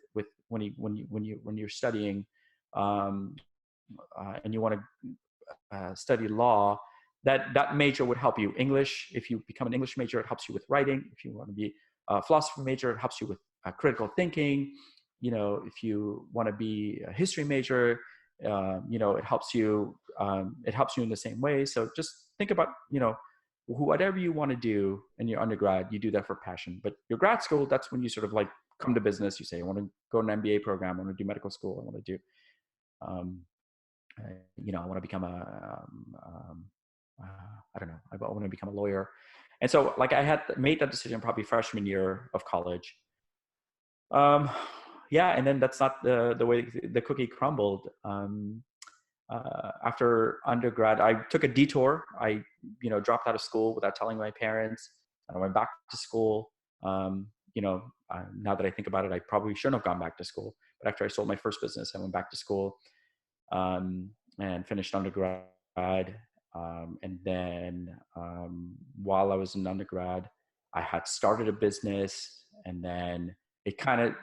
when you're studying, and you want to study law, that major would help you. English, if you become an English major, it helps you with writing. If you want to be a philosophy major, it helps you with critical thinking. If you want to be a history major, it helps you. It helps you in the same way. So just think about, whatever you want to do in your undergrad, you do that for passion. But your grad school, that's when you sort of like come to business. You say, I want to go to an MBA program. I want to do medical school. I want to do, I want to become I don't know, I want to become a lawyer. And so like I had made that decision probably freshman year of college. Yeah. And then that's not the way the cookie crumbled. After undergrad, I took a detour. I, dropped out of school without telling my parents, and I went back to school. Now that I think about it, I probably shouldn't have gone back to school. But after I sold my first business, I went back to school, and finished undergrad. And then while I was in undergrad, I had started a business, and then it kind of,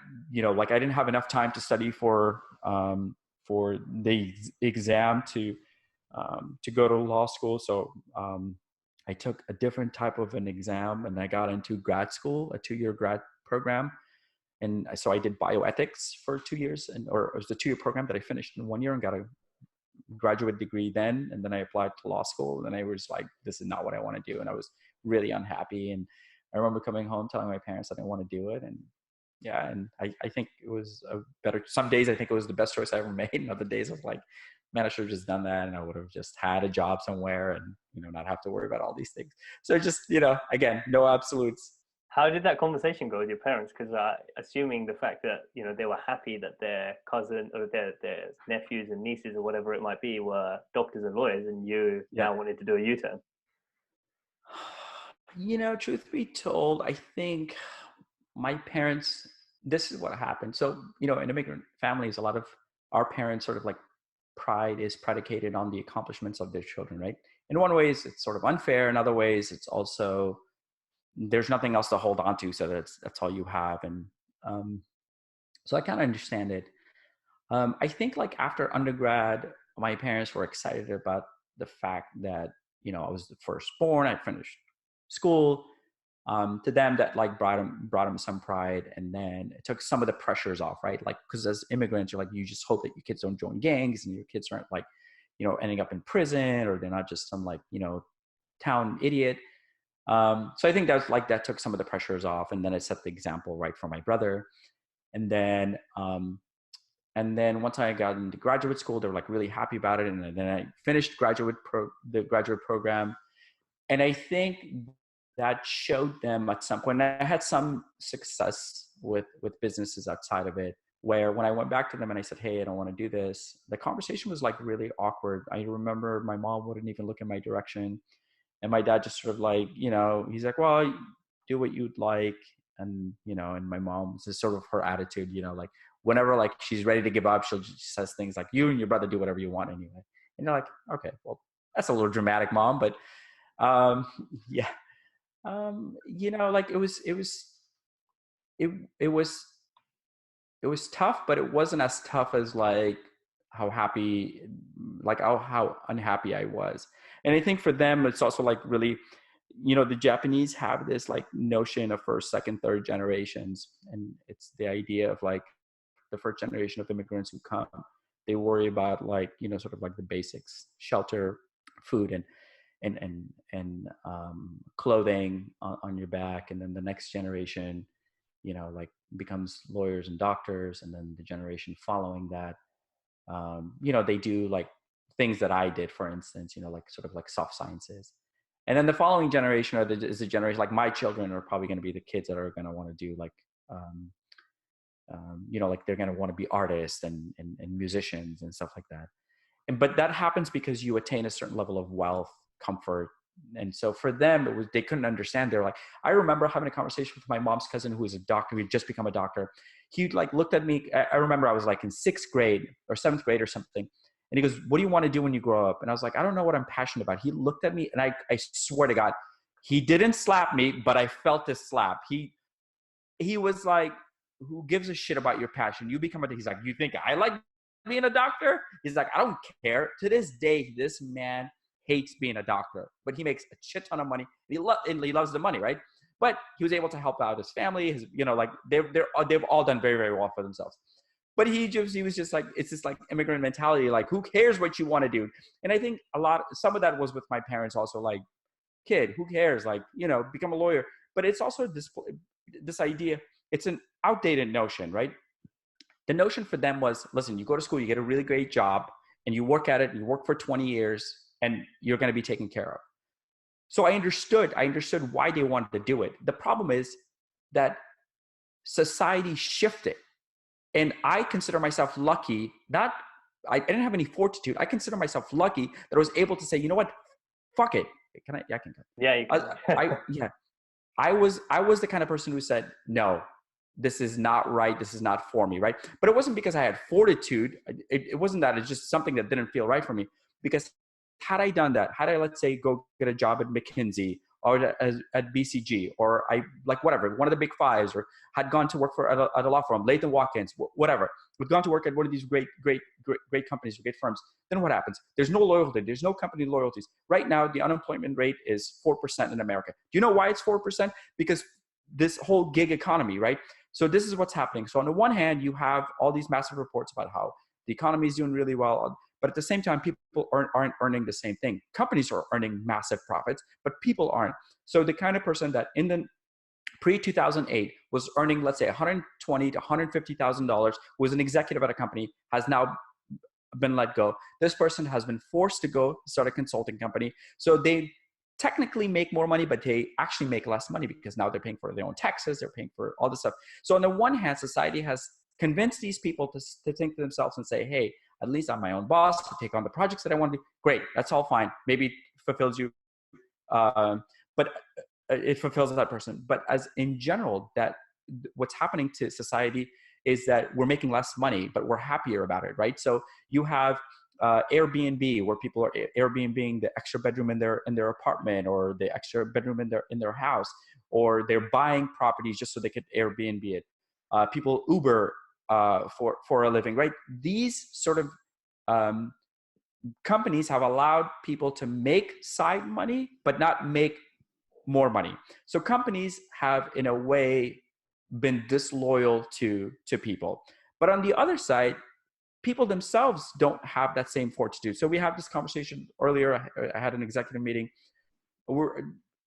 like I didn't have enough time to study for the exam to go to law school. So I took a different type of an exam, and I got into grad school, a 2-year grad program. And so I did bioethics for 2 years, or it was a 2-year program that I finished in 1 year and got a graduate degree then. And then I applied to law school, and I was like, this is not what I want to do. And I was really unhappy. And I remember coming home telling my parents that I didn't want to do it. And yeah, and I think it was some days I think it was the best choice I ever made. And other days I was like, man, I should have just done that, and I would have just had a job somewhere and, not have to worry about all these things. So just, again, no absolutes. How did that conversation go with your parents? Because assuming the fact that, they were happy that their cousin or their nephews and nieces or whatever it might be were doctors and lawyers, and you now wanted to do a U-turn. Truth be told, I think my parents, this is what happened. So, in immigrant families, a lot of our parents sort of like pride is predicated on the accomplishments of their children, right? In one ways, it's sort of unfair. In other ways, it's also, there's nothing else to hold on to. So that's all you have. And so I kind of understand it. I think like after undergrad, my parents were excited about the fact that, I was the firstborn, I finished school. To them, that like brought them some pride, and then it took some of the pressures off, right? Like, because as immigrants, you're like, you just hope that your kids don't join gangs, and your kids aren't like, ending up in prison, or they're not just some like, town idiot. So I think that took some of the pressures off, and then it set the example right for my brother. And then once I got into graduate school, they were like really happy about it, and then I finished the graduate program, and I think that showed them at some point. I had some success with businesses outside of it, where when I went back to them and I said, hey, I don't want to do this, the conversation was like really awkward. I remember my mom wouldn't even look in my direction. And my dad just sort of like, he's like, well, do what you'd like. And, and my mom, this is sort of her attitude, like whenever like she's ready to give up, she says things like, you and your brother do whatever you want anyway. And you're like, okay, well, that's a little dramatic, Mom. But yeah. Like it was tough, but it wasn't as tough as like how unhappy I was. And I think for them, it's also like really, the Japanese have this like notion of first, second, third generations. And it's the idea of like the first generation of immigrants who come, they worry about like, sort of like the basics, shelter, food. clothing on your back. And then the next generation, like becomes lawyers and doctors. And then the generation following that, they do like things that I did, for instance, like sort of like soft sciences. And then the following generation is the generation, like my children are probably going to be the kids that are going to want to do like, like they're going to want to be artists and musicians and stuff like that. But that happens because you attain a certain level of wealth, comfort. And so for them, they couldn't understand. They're like, I remember having a conversation with my mom's cousin who was a doctor. He had just become a doctor. He like looked at me. I remember I was like in 6th grade or 7th grade or something. And he goes, what do you want to do when you grow up? And I was like, I don't know what I'm passionate about. He looked at me and I swear to God, he didn't slap me, but I felt this slap. He was like, who gives a shit about your passion? You become he's like, you think I like being a doctor? He's like, I don't care. To this day, this man hates being a doctor, but he makes a shit ton of money. He loves the money, right? But he was able to help out his family. Like they've all done very, very well for themselves. But he was just like, it's this like immigrant mentality, like who cares what you want to do? And I think some of that was with my parents also, like, kid, who cares? Like, become a lawyer. But it's also this idea, it's an outdated notion, right? The notion for them was, listen, you go to school, you get a really great job, and you work at it, and you work for 20 years, and you're going to be taken care of. So I understood why they wanted to do it. The problem is that society shifted. And I consider myself lucky, I didn't have any fortitude. I consider myself lucky that I was able to say, you know what, fuck it. Can I? Yeah, I can. Yeah, you can. Yeah. I was the kind of person who said, no, this is not right. This is not for me, right? But it wasn't because I had fortitude. It wasn't that. It's just something that didn't feel right for me. Because had I done that, had I, let's say, go get a job at McKinsey or at BCG, or whatever, one of the big fives, or had gone to work at a law firm, Latham Watkins, whatever, we've gone to work at one of these great companies, great firms, then what happens? There's no loyalty. There's no company loyalties. Right now, the unemployment rate is 4% in America. Do you know why it's 4%? Because this whole gig economy, right? So this is what's happening. So on the one hand, you have all these massive reports about how the economy is doing really well, but at the same time, people aren't earning the same thing. Companies are earning massive profits, but people aren't. So the kind of person that in the pre-2008 was earning, let's say, $120,000 to $150,000, was an executive at a company, has now been let go. This person has been forced to go start a consulting company. So they technically make more money, but they actually make less money because now they're paying for their own taxes. They're paying for all this stuff. So on the one hand, society has convinced these people to think to themselves and say, hey, at least I'm my own boss, to take on the projects that I want to do. Great, that's all fine. Maybe it fulfills you, but it fulfills that person. But as in general, that what's happening to society is that we're making less money, but we're happier about it, right? So you have Airbnb, where people are Airbnb-ing the extra bedroom in their apartment, or the extra bedroom in their house, or they're buying properties just so they could Airbnb it. People Uber for a living, right? These sort of companies have allowed people to make side money, but not make more money. So companies have, in a way, been disloyal to people. But on the other side, people themselves don't have that same fortitude. So we had this conversation earlier. I had an executive meeting.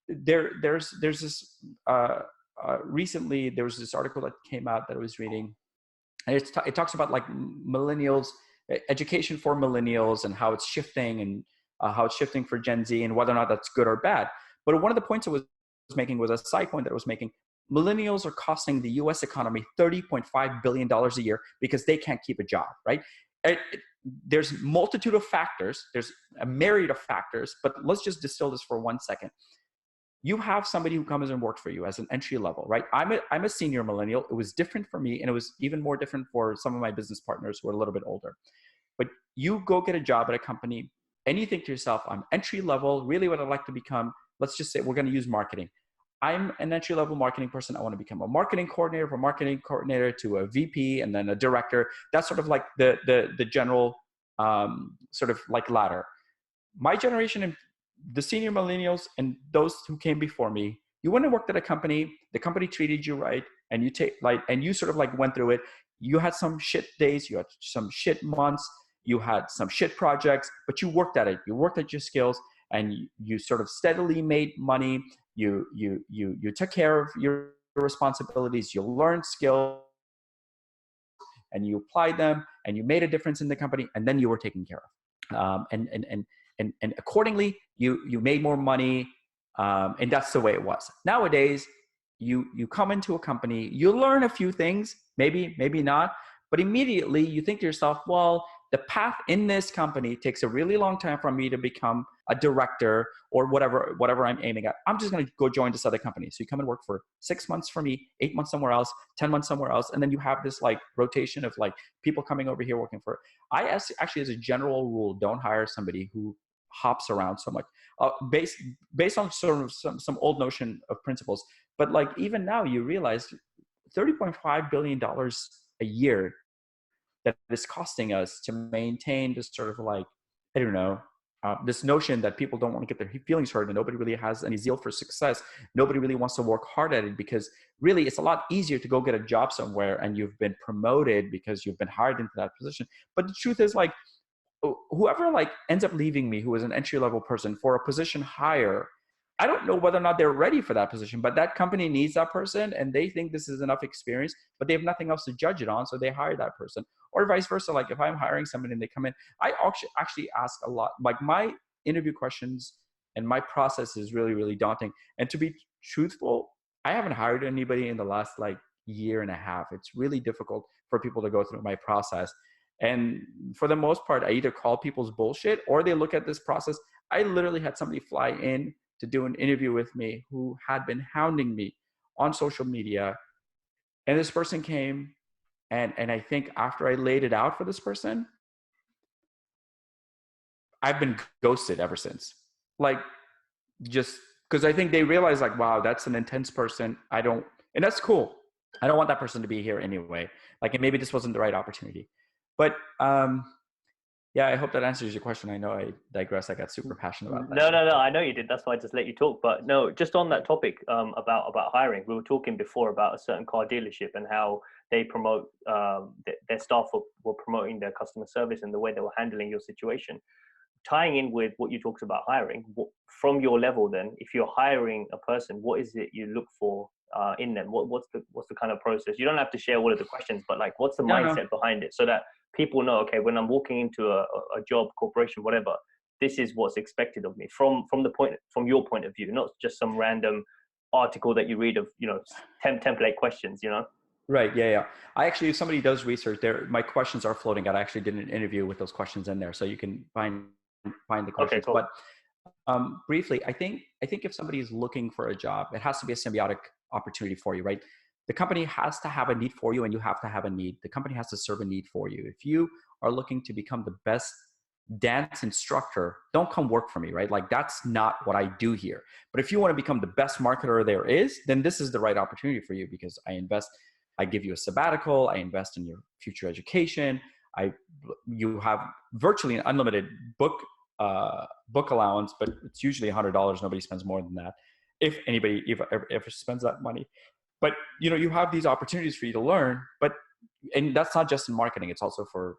There's this recently there was this article that came out that I was reading, and it talks about like millennials, education for millennials, and how it's shifting, and how it's shifting for Gen Z, and whether or not that's good or bad. But one of the points I was making was a side point that I was making. Millennials are costing the U.S. economy $30.5 billion a year because they can't keep a job, right? There's multitude of factors. There's a myriad of factors, but let's just distill this for 1 second. You have somebody who comes and works for you as an entry level, right? I'm a senior millennial. It was different for me, and it was even more different for some of my business partners who are a little bit older. But you go get a job at a company, and you think to yourself, I'm entry level, really what I'd like to become. Let's just say we're going to use marketing. I'm an entry-level marketing person. I want to become a marketing coordinator, from marketing coordinator to a VP, and then a director. That's sort of like the general sort of like ladder. My generation and the senior millennials and those who came before me, you went and worked at a company. The company treated you right, and you sort of like went through it. You had some shit days. You had some shit months. You had some shit projects, but you worked at it. You worked at your skills. and you sort of steadily made money. You took care of your responsibilities. You learned skills, and you applied them, and you made a difference in the company, and then you were taken care of. And accordingly, you made more money, and that's the way it was. Nowadays, you come into a company, you learn a few things, maybe not, but immediately you think to yourself, well, the path in this company takes a really long time for me to become a director or whatever I'm aiming at. I'm just going to go join this other company. So you come and work for 6 months for me, 8 months somewhere else, 10 months somewhere else. And then you have this like rotation of like people coming over here working for, actually as a general rule, don't hire somebody who hops around so much, based on sort of some old notion of principles. But like even now you realize $30.5 billion a year that is costing us to maintain this sort of like, I don't know, this notion that people don't want to get their feelings hurt and nobody really has any zeal for success. Nobody really wants to work hard at it, because really it's a lot easier to go get a job somewhere and you've been promoted because you've been hired into that position. But the truth is, like, whoever like ends up leaving me, who is an entry-level person for a position higher, I don't know whether or not they're ready for that position, but that company needs that person and they think this is enough experience, but they have nothing else to judge it on. So they hire that person, or vice versa. Like if I'm hiring somebody and they come in, I actually ask a lot, like my interview questions and my process is really, really daunting. And to be truthful, I haven't hired anybody in the last like year and a half. It's really difficult for people to go through my process. And for the most part, I either call people's bullshit or they look at this process. I literally had somebody fly in to do an interview with me who had been hounding me on social media. And this person came, and I think after I laid it out for this person, I've been ghosted ever since. Like, just because I think they realize like, wow, that's an intense person. And that's cool. I don't want that person to be here anyway. Like, and maybe this wasn't the right opportunity. But yeah, I hope that answers your question. I know I digress. I got super passionate about that. No. I know you did. That's why I just let you talk. But no, just on that topic about hiring, we were talking before about a certain car dealership and how they promote their staff were promoting their customer service and the way they were handling your situation. Tying in with what you talked about hiring, from your level, then, if you're hiring a person, what is it you look for in them? What's the kind of process? You don't have to share all of the questions, but like, what's the mindset behind it, so that people know, okay, when I'm walking into a job, corporation, whatever, this is what's expected of me from your point of view, not just some random article that you read of, template questions, Right. Yeah. I actually, if somebody does research there, my questions are floating out. I actually did an interview with those questions in there, so you can find the questions. Okay, cool. But briefly, I think if somebody is looking for a job, it has to be a symbiotic opportunity for you, right? The company has to have a need for you and you have to have a need. The company has to serve a need for you. If you are looking to become the best dance instructor, don't come work for me, right? Like, that's not what I do here. But if you want to become the best marketer there is, then this is the right opportunity for you, because I give you a sabbatical, I invest in your future education. You have virtually an unlimited book allowance, but it's usually $100. Nobody spends more than that, if anybody ever spends that money. But you have these opportunities for you to learn. And that's not just in marketing; it's also for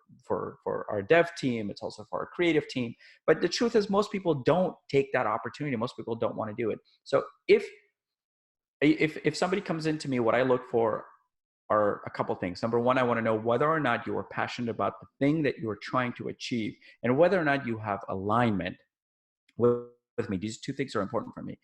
our dev team. It's also for our creative team. But the truth is, most people don't take that opportunity. Most people don't want to do it. So if somebody comes into me, what I look for are a couple things. Number one, I want to know whether or not you are passionate about the thing that you are trying to achieve, and whether or not you have alignment with me. These two things are important for me.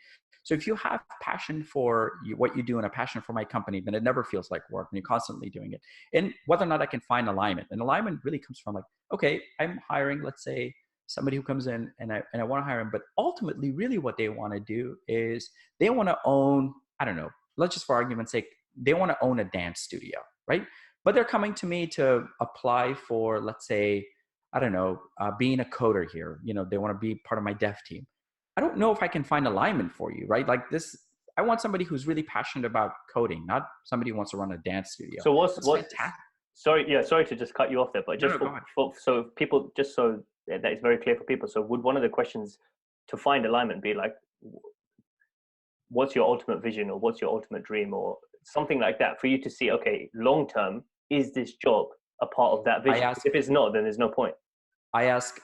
So if you have passion for what you do and a passion for my company, then it never feels like work, and you're constantly doing it. And whether or not I can find alignment. And alignment really comes from like, okay, I'm hiring, let's say, somebody who comes in and I want to hire him, but ultimately really what they want to do is they want to own, I don't know, let's just for argument's sake, they want to own a dance studio, right? But they're coming to me to apply for, let's say, I don't know, being a coder here. They want to be part of my dev team. I don't know if I can find alignment for you, right? Like this, I want somebody who's really passionate about coding, not somebody who wants to run a dance studio. So what's sorry to just cut you off there, but just so people, just so that it's very clear for people. So would one of the questions to find alignment be like, what's your ultimate vision, or what's your ultimate dream, or something like that, for you to see, okay, long term, is this job a part of that vision? If it's not, then there's no point. I ask,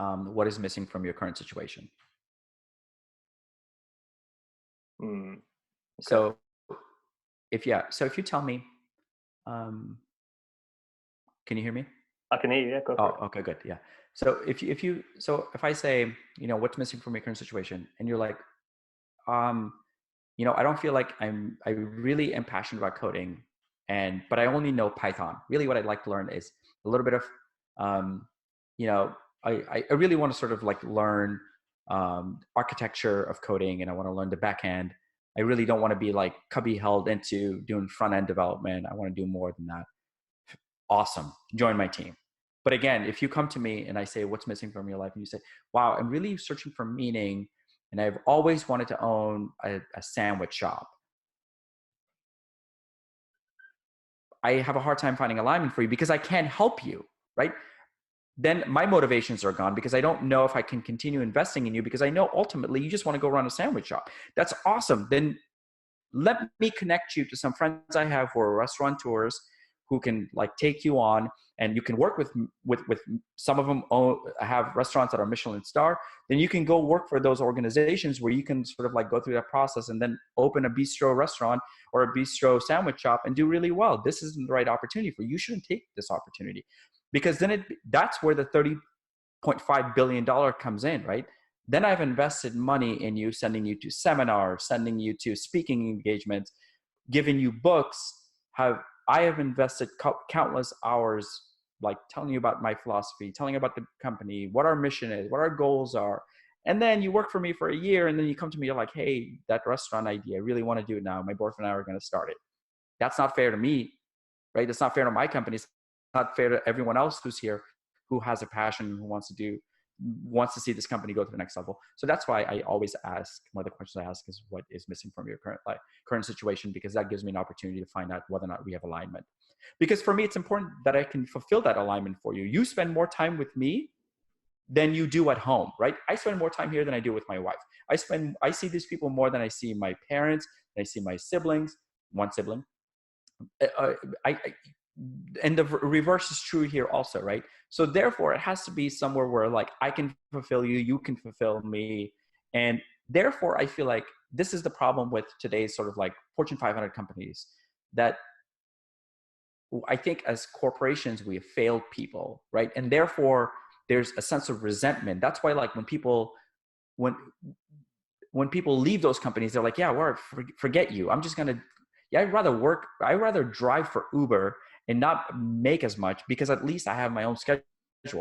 what is missing from your current situation? Mm, okay. So if you tell me, um, can you hear me? I can hear you. Yeah, go for Oh, it. okay, good. Yeah. So if I say, what's missing from your current situation, and you're like, um, I don't feel like I really am passionate about coding, but I only know Python. Really, what I'd like to learn is a little bit of, um, you know, I really want to sort of like learn architecture of coding, and I want to learn the back end. I really don't want to be like cubby held into doing front end development. I want to do more than that. Awesome, join my team. But again, if you come to me and I say, what's missing from your life? And you say, wow, I'm really searching for meaning, and I've always wanted to own a sandwich shop. I have a hard time finding alignment for you because I can't help you, right? Then my motivations are gone because I don't know if I can continue investing in you, because I know ultimately you just want to go run a sandwich shop. That's awesome. Then let me connect you to some friends I have who are restaurateurs who can like take you on, and you can work with some of them have restaurants that are Michelin star. Then you can go work for those organizations where you can sort of like go through that process and then open a bistro restaurant or a bistro sandwich shop and do really well. This isn't the right opportunity for you. You shouldn't take this opportunity, because then that's where the $30.5 billion comes in, right? Then I've invested money in you, sending you to seminars, sending you to speaking engagements, giving you books. I have invested countless hours, like telling you about my philosophy, telling you about the company, what our mission is, what our goals are. And then you work for me for a year, and then you come to me, you're like, hey, that restaurant idea, I really want to do it now. My boyfriend and I are going to start it. That's not fair to me, right? That's not fair to my company. It's not fair to everyone else who's here, who has a passion, who wants to see this company go to the next level. So that's why I always ask, one of the questions I ask is, what is missing from your current situation? Because that gives me an opportunity to find out whether or not we have alignment. Because for me, it's important that I can fulfill that alignment for you. You spend more time with me than you do at home, right? I spend more time here than I do with my wife. I see these people more than I see my parents, than I see my siblings, one sibling. uh, I and the reverse is true here also, right? So therefore, it has to be somewhere where like I can fulfill you, you can fulfill me, and therefore, I feel like this is the problem with today's sort of like Fortune 500 companies, that I think as corporations we have failed people, right? And therefore, there's a sense of resentment. That's why, like when when people leave those companies, they're like, yeah, forget you. I'm just going to, yeah, I'd rather drive for Uber and not make as much, because at least I have my own schedule,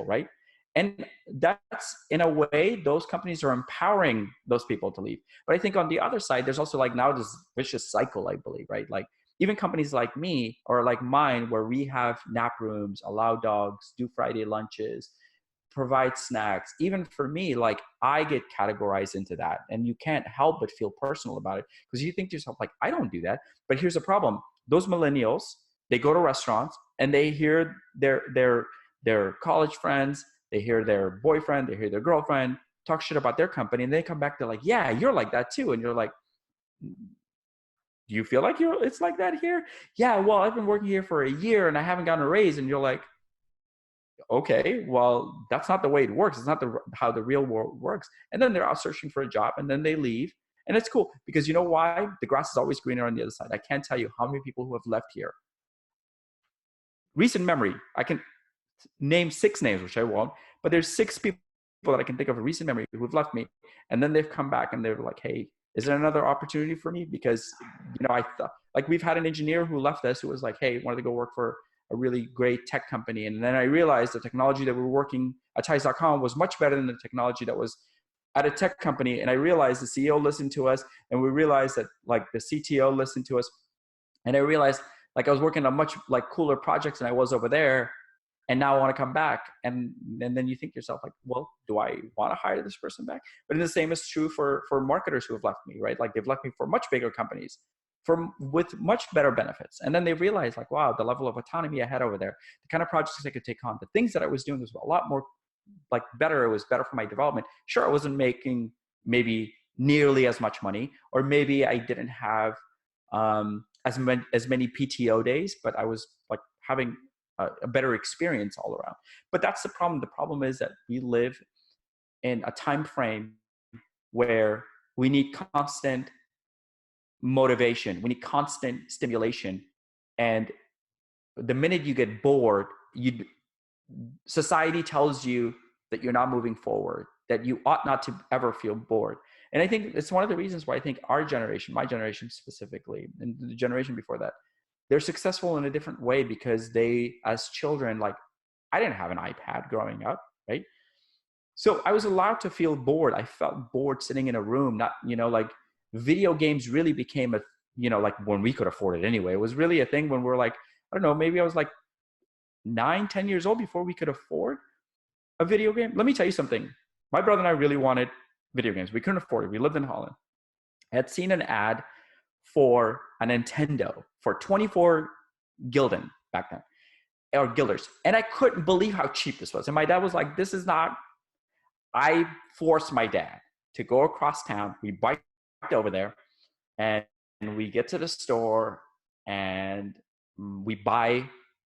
right? And that's, in a way, those companies are empowering those people to leave. But I think on the other side, there's also like now this vicious cycle, I believe, right? Like even companies like me or like mine, where we have nap rooms, allow dogs, do Friday lunches, provide snacks. Even for me, like I get categorized into that, and you can't help but feel personal about it, because you think to yourself, like, I don't do that. But here's the problem: those millennials, they go to restaurants and they hear their college friends, they hear their boyfriend, they hear their girlfriend talk shit about their company, and they come back, they're like, yeah, you're like that too. And you're like, do you feel like it's like that here? Yeah, well, I've been working here for a year and I haven't gotten a raise. And you're like, okay, well, that's not the way it works. It's not how the real world works. And then they're out searching for a job, and then they leave. And it's cool, because you know why? The grass is always greener on the other side. I can't tell you how many people who have left here. Recent memory, I can name 6 names, which I won't, but there's 6 people that I can think of in recent memory who've left me. And then they've come back and they're like, hey, is there another opportunity for me? Because, I thought, like, we've had an engineer who left us who was like, hey, wanted to go work for a really great tech company. And then I realized the technology that we were working at Tice.com was much better than the technology that was at a tech company. And I realized the CEO listened to us, and we realized that like the CTO listened to us. And I realized like I was working on much like cooler projects than I was over there. And now I want to come back. And then you think to yourself, like, well, do I want to hire this person back? But the same is true for marketers who have left me, right? Like they've left me for much bigger companies with much better benefits. And then they realize, like, wow, the level of autonomy I had over there, the kind of projects I could take on, the things that I was doing was a lot more like better. It was better for my development. Sure, I wasn't making maybe nearly as much money, or maybe I didn't have as many PTO days, but I was like having a better experience all around. But that's the problem. The problem is that we live in a time frame where we need constant motivation, we need constant stimulation, and the minute you get bored, society tells you that you're not moving forward, that you ought not to ever feel bored. And I think it's one of the reasons why I think our generation, my generation specifically, and the generation before that, they're successful in a different way because they, as children, like, I didn't have an iPad growing up, right? So I was allowed to feel bored. I felt bored sitting in a room, not, like video games really became a, like when we could afford it anyway. It was really a thing when we're like, I don't know, maybe I was like 9, 10 years old before we could afford a video game. Let me tell you something. My brother and I really wanted video games. We couldn't afford it. We lived in Holland. I had seen an ad for a Nintendo for 24 gulden back then, or guilders. And I couldn't believe how cheap this was. And my dad was like, this is not, I forced my dad to go across town. We biked over there and we get to the store and we buy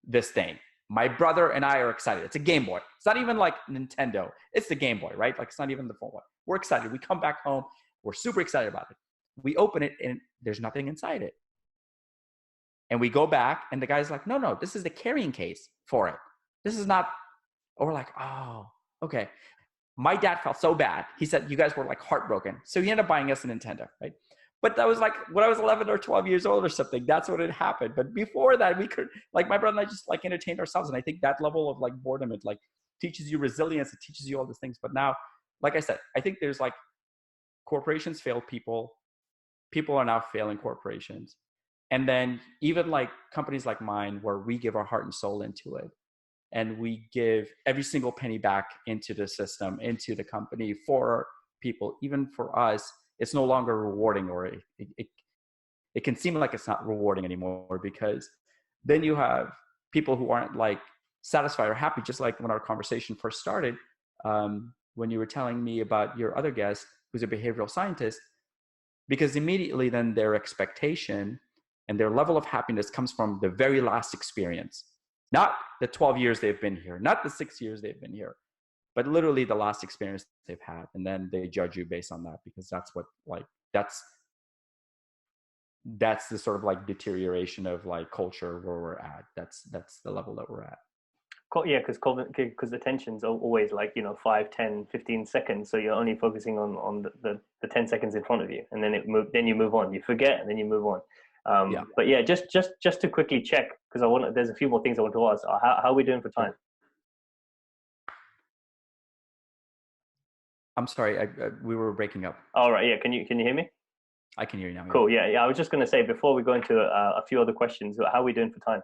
this thing. My brother and I are excited. It's a Game Boy. It's not even like Nintendo. It's the Game Boy, right? Like it's not even the phone one. We're excited. We come back home. We're super excited about it. We open it and there's nothing inside it. And we go back and the guy's like, no, this is the carrying case for it. This is not, or we're like, oh, okay. My dad felt so bad. He said, you guys were like heartbroken. So he ended up buying us a Nintendo, right? But that was like when I was 11 or 12 years old or something. That's what had happened. But before that, we could, like my brother and I just like entertained ourselves. And I think that level of like boredom, it like teaches you resilience. It teaches you all these things. But now, like I said, I think there's like corporations fail people. People are now failing corporations. And then even like companies like mine, where we give our heart and soul into it. And we give every single penny back into the system, into the company for people. Even for us, it's no longer rewarding, or it can seem like it's not rewarding anymore, because then you have people who aren't like satisfied or happy, just like when our conversation first started, when you were telling me about your other guest who's a behavioral scientist, because immediately then their expectation and their level of happiness comes from the very last experience. Not the 12 years they've been here, not the 6 years they've been here, but literally the last experience they've had. And then they judge you based on that, because that's what like, that's the sort of like deterioration of like culture where we're at. That's the level that we're at. Yeah, because attention's always like 5, 10, 15 seconds, so you're only focusing on the 10 seconds in front of you, and then then you move on, you forget, and then you move on. Yeah. But yeah, just to quickly check, because there's a few more things I want to ask. How are we doing for time? I'm sorry, we were breaking up. All right, yeah. Can you hear me? I can hear you now. Cool. Yeah. I was just going to say, before we go into a few other questions, how are we doing for time?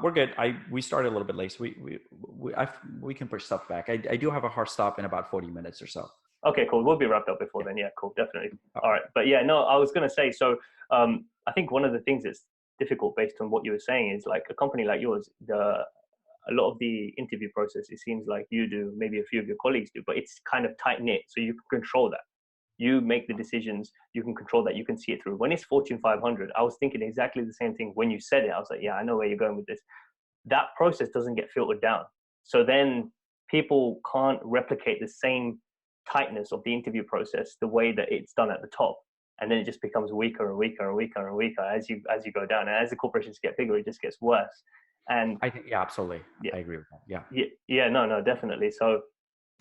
We're good. We started a little bit late, so we can push stuff back. I do have a hard stop in about 40 minutes or so. Okay, cool. We'll be wrapped up before then. Yeah, cool. Definitely. All right. But yeah, no, I was going to say, so I think one of the things that's difficult based on what you were saying is like a company like yours, a lot of the interview process, it seems like you do, maybe a few of your colleagues do, but it's kind of tight knit. So you can control that. You make the decisions, you can control that, you can see it through. When it's Fortune 500, I was thinking exactly the same thing when you said it. I was like, yeah, I know where you're going with this. That process doesn't get filtered down. So then people can't replicate the same tightness of the interview process the way that it's done at the top. And then it just becomes weaker and weaker and weaker and weaker as you go down. And as the corporations get bigger, it just gets worse. And I think, yeah, absolutely. Yeah. I agree with that. Yeah, no, definitely. So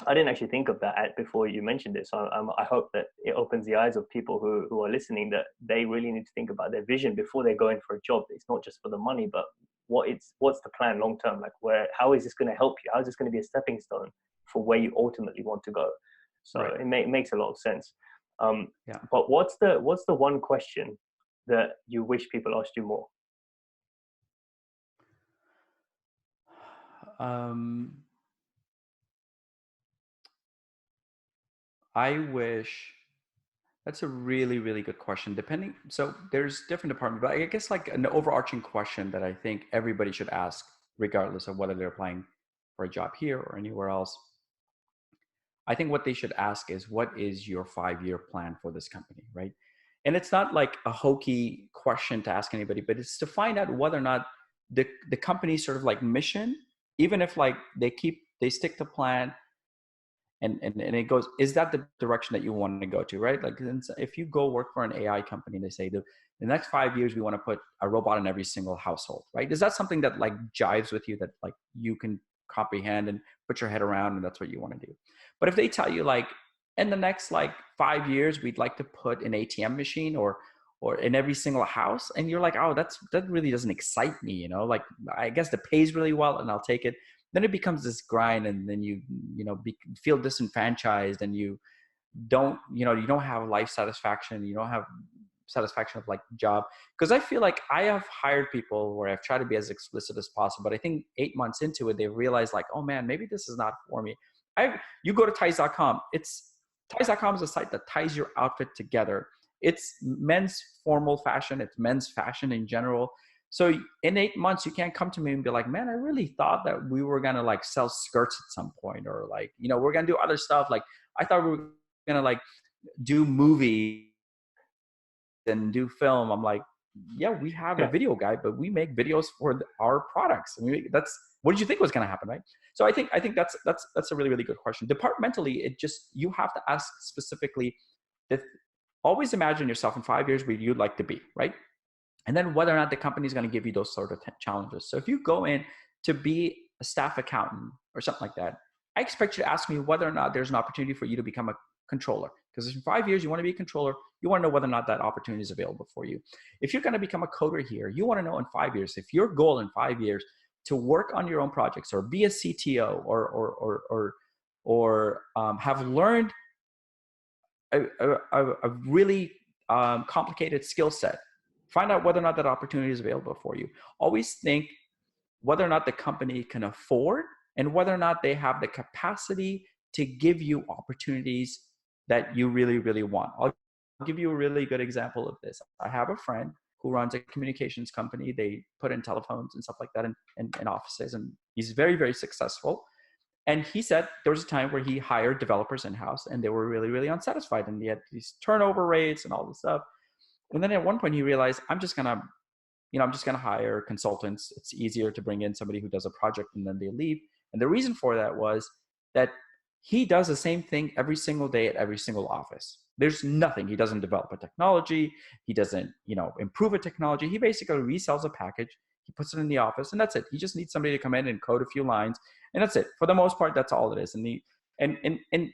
I didn't actually think of that before you mentioned it. So I hope that it opens the eyes of people who are listening, that they really need to think about their vision before they're going for a job. It's not just for the money, but what's the plan long term? Like how is this going to help you? How is this going to be a stepping stone for where you ultimately want to go? So right. It makes a lot of sense. But what's the one question that you wish people asked you more? I wish, that's a really, really good question. So there's different departments, but I guess like an overarching question that I think everybody should ask, regardless of whether they're applying for a job here or anywhere else. I think what they should ask is, what is your 5-year plan for this company, right? And it's not like a hokey question to ask anybody, but it's to find out whether or not the company's sort of like mission, even if like they stick to plan, and it goes, is that the direction that you want to go to, right? Like if you go work for an AI company and they say the next 5 years we want to put a robot in every single household, right? Is that something that like jives with you, that like you can comprehend and put your head around, and that's what you want to do? But if they tell you like in the next like 5 years we'd like to put an ATM machine or in every single house, and you're like, oh, that really doesn't excite me, you know, like I guess the pays really well and I'll take it, then it becomes this grind, and then feel disenfranchised, and you don't have life satisfaction, you don't have satisfaction of like job. Because I feel like I have hired people where I've tried to be as explicit as possible, but I think 8 months into it they realize like, oh man, maybe this is not for me. You go to ties.com, ties.com is a site that ties your outfit together. It's men's formal fashion, it's men's fashion in general. So in 8 months, you can't come to me and be like, man, I really thought that we were going to like sell skirts at some point, or like, we're going to do other stuff. Like I thought we were going to like do movies and do film. I'm like, yeah, we have a video guy, but we make videos for our products. What did you think was going to happen, right? So I think that's a really, really good question. Departmentally, you have to ask specifically that. Always imagine yourself in 5 years where you'd like to be, right? And then whether or not the company is going to give you those sort of challenges. So if you go in to be a staff accountant or something like that, I expect you to ask me whether or not there's an opportunity for you to become a controller. Because in 5 years, you want to be a controller, you want to know whether or not that opportunity is available for you. If you're going to become a coder here, you want to know in 5 years, if your goal in 5 years to work on your own projects or be a CTO or have learned a really complicated skill set, find out whether or not that opportunity is available for you. Always think whether or not the company can afford and whether or not they have the capacity to give you opportunities that you really, really want. I'll give you a really good example of this. I have a friend who runs a communications company. They put in telephones and stuff like that in offices, and he's very, very successful. And he said there was a time where he hired developers in-house and they were really, really unsatisfied. And he had these turnover rates and all this stuff. And then at one point he realized, I'm just going to hire consultants. It's easier to bring in somebody who does a project and then they leave. And the reason for that was that he does the same thing every single day at every single office. There's nothing. He doesn't develop a technology. He doesn't, improve a technology. He basically resells a package. He puts it in the office and that's it. He just needs somebody to come in and code a few lines. And that's it. For the most part, that's all it is. And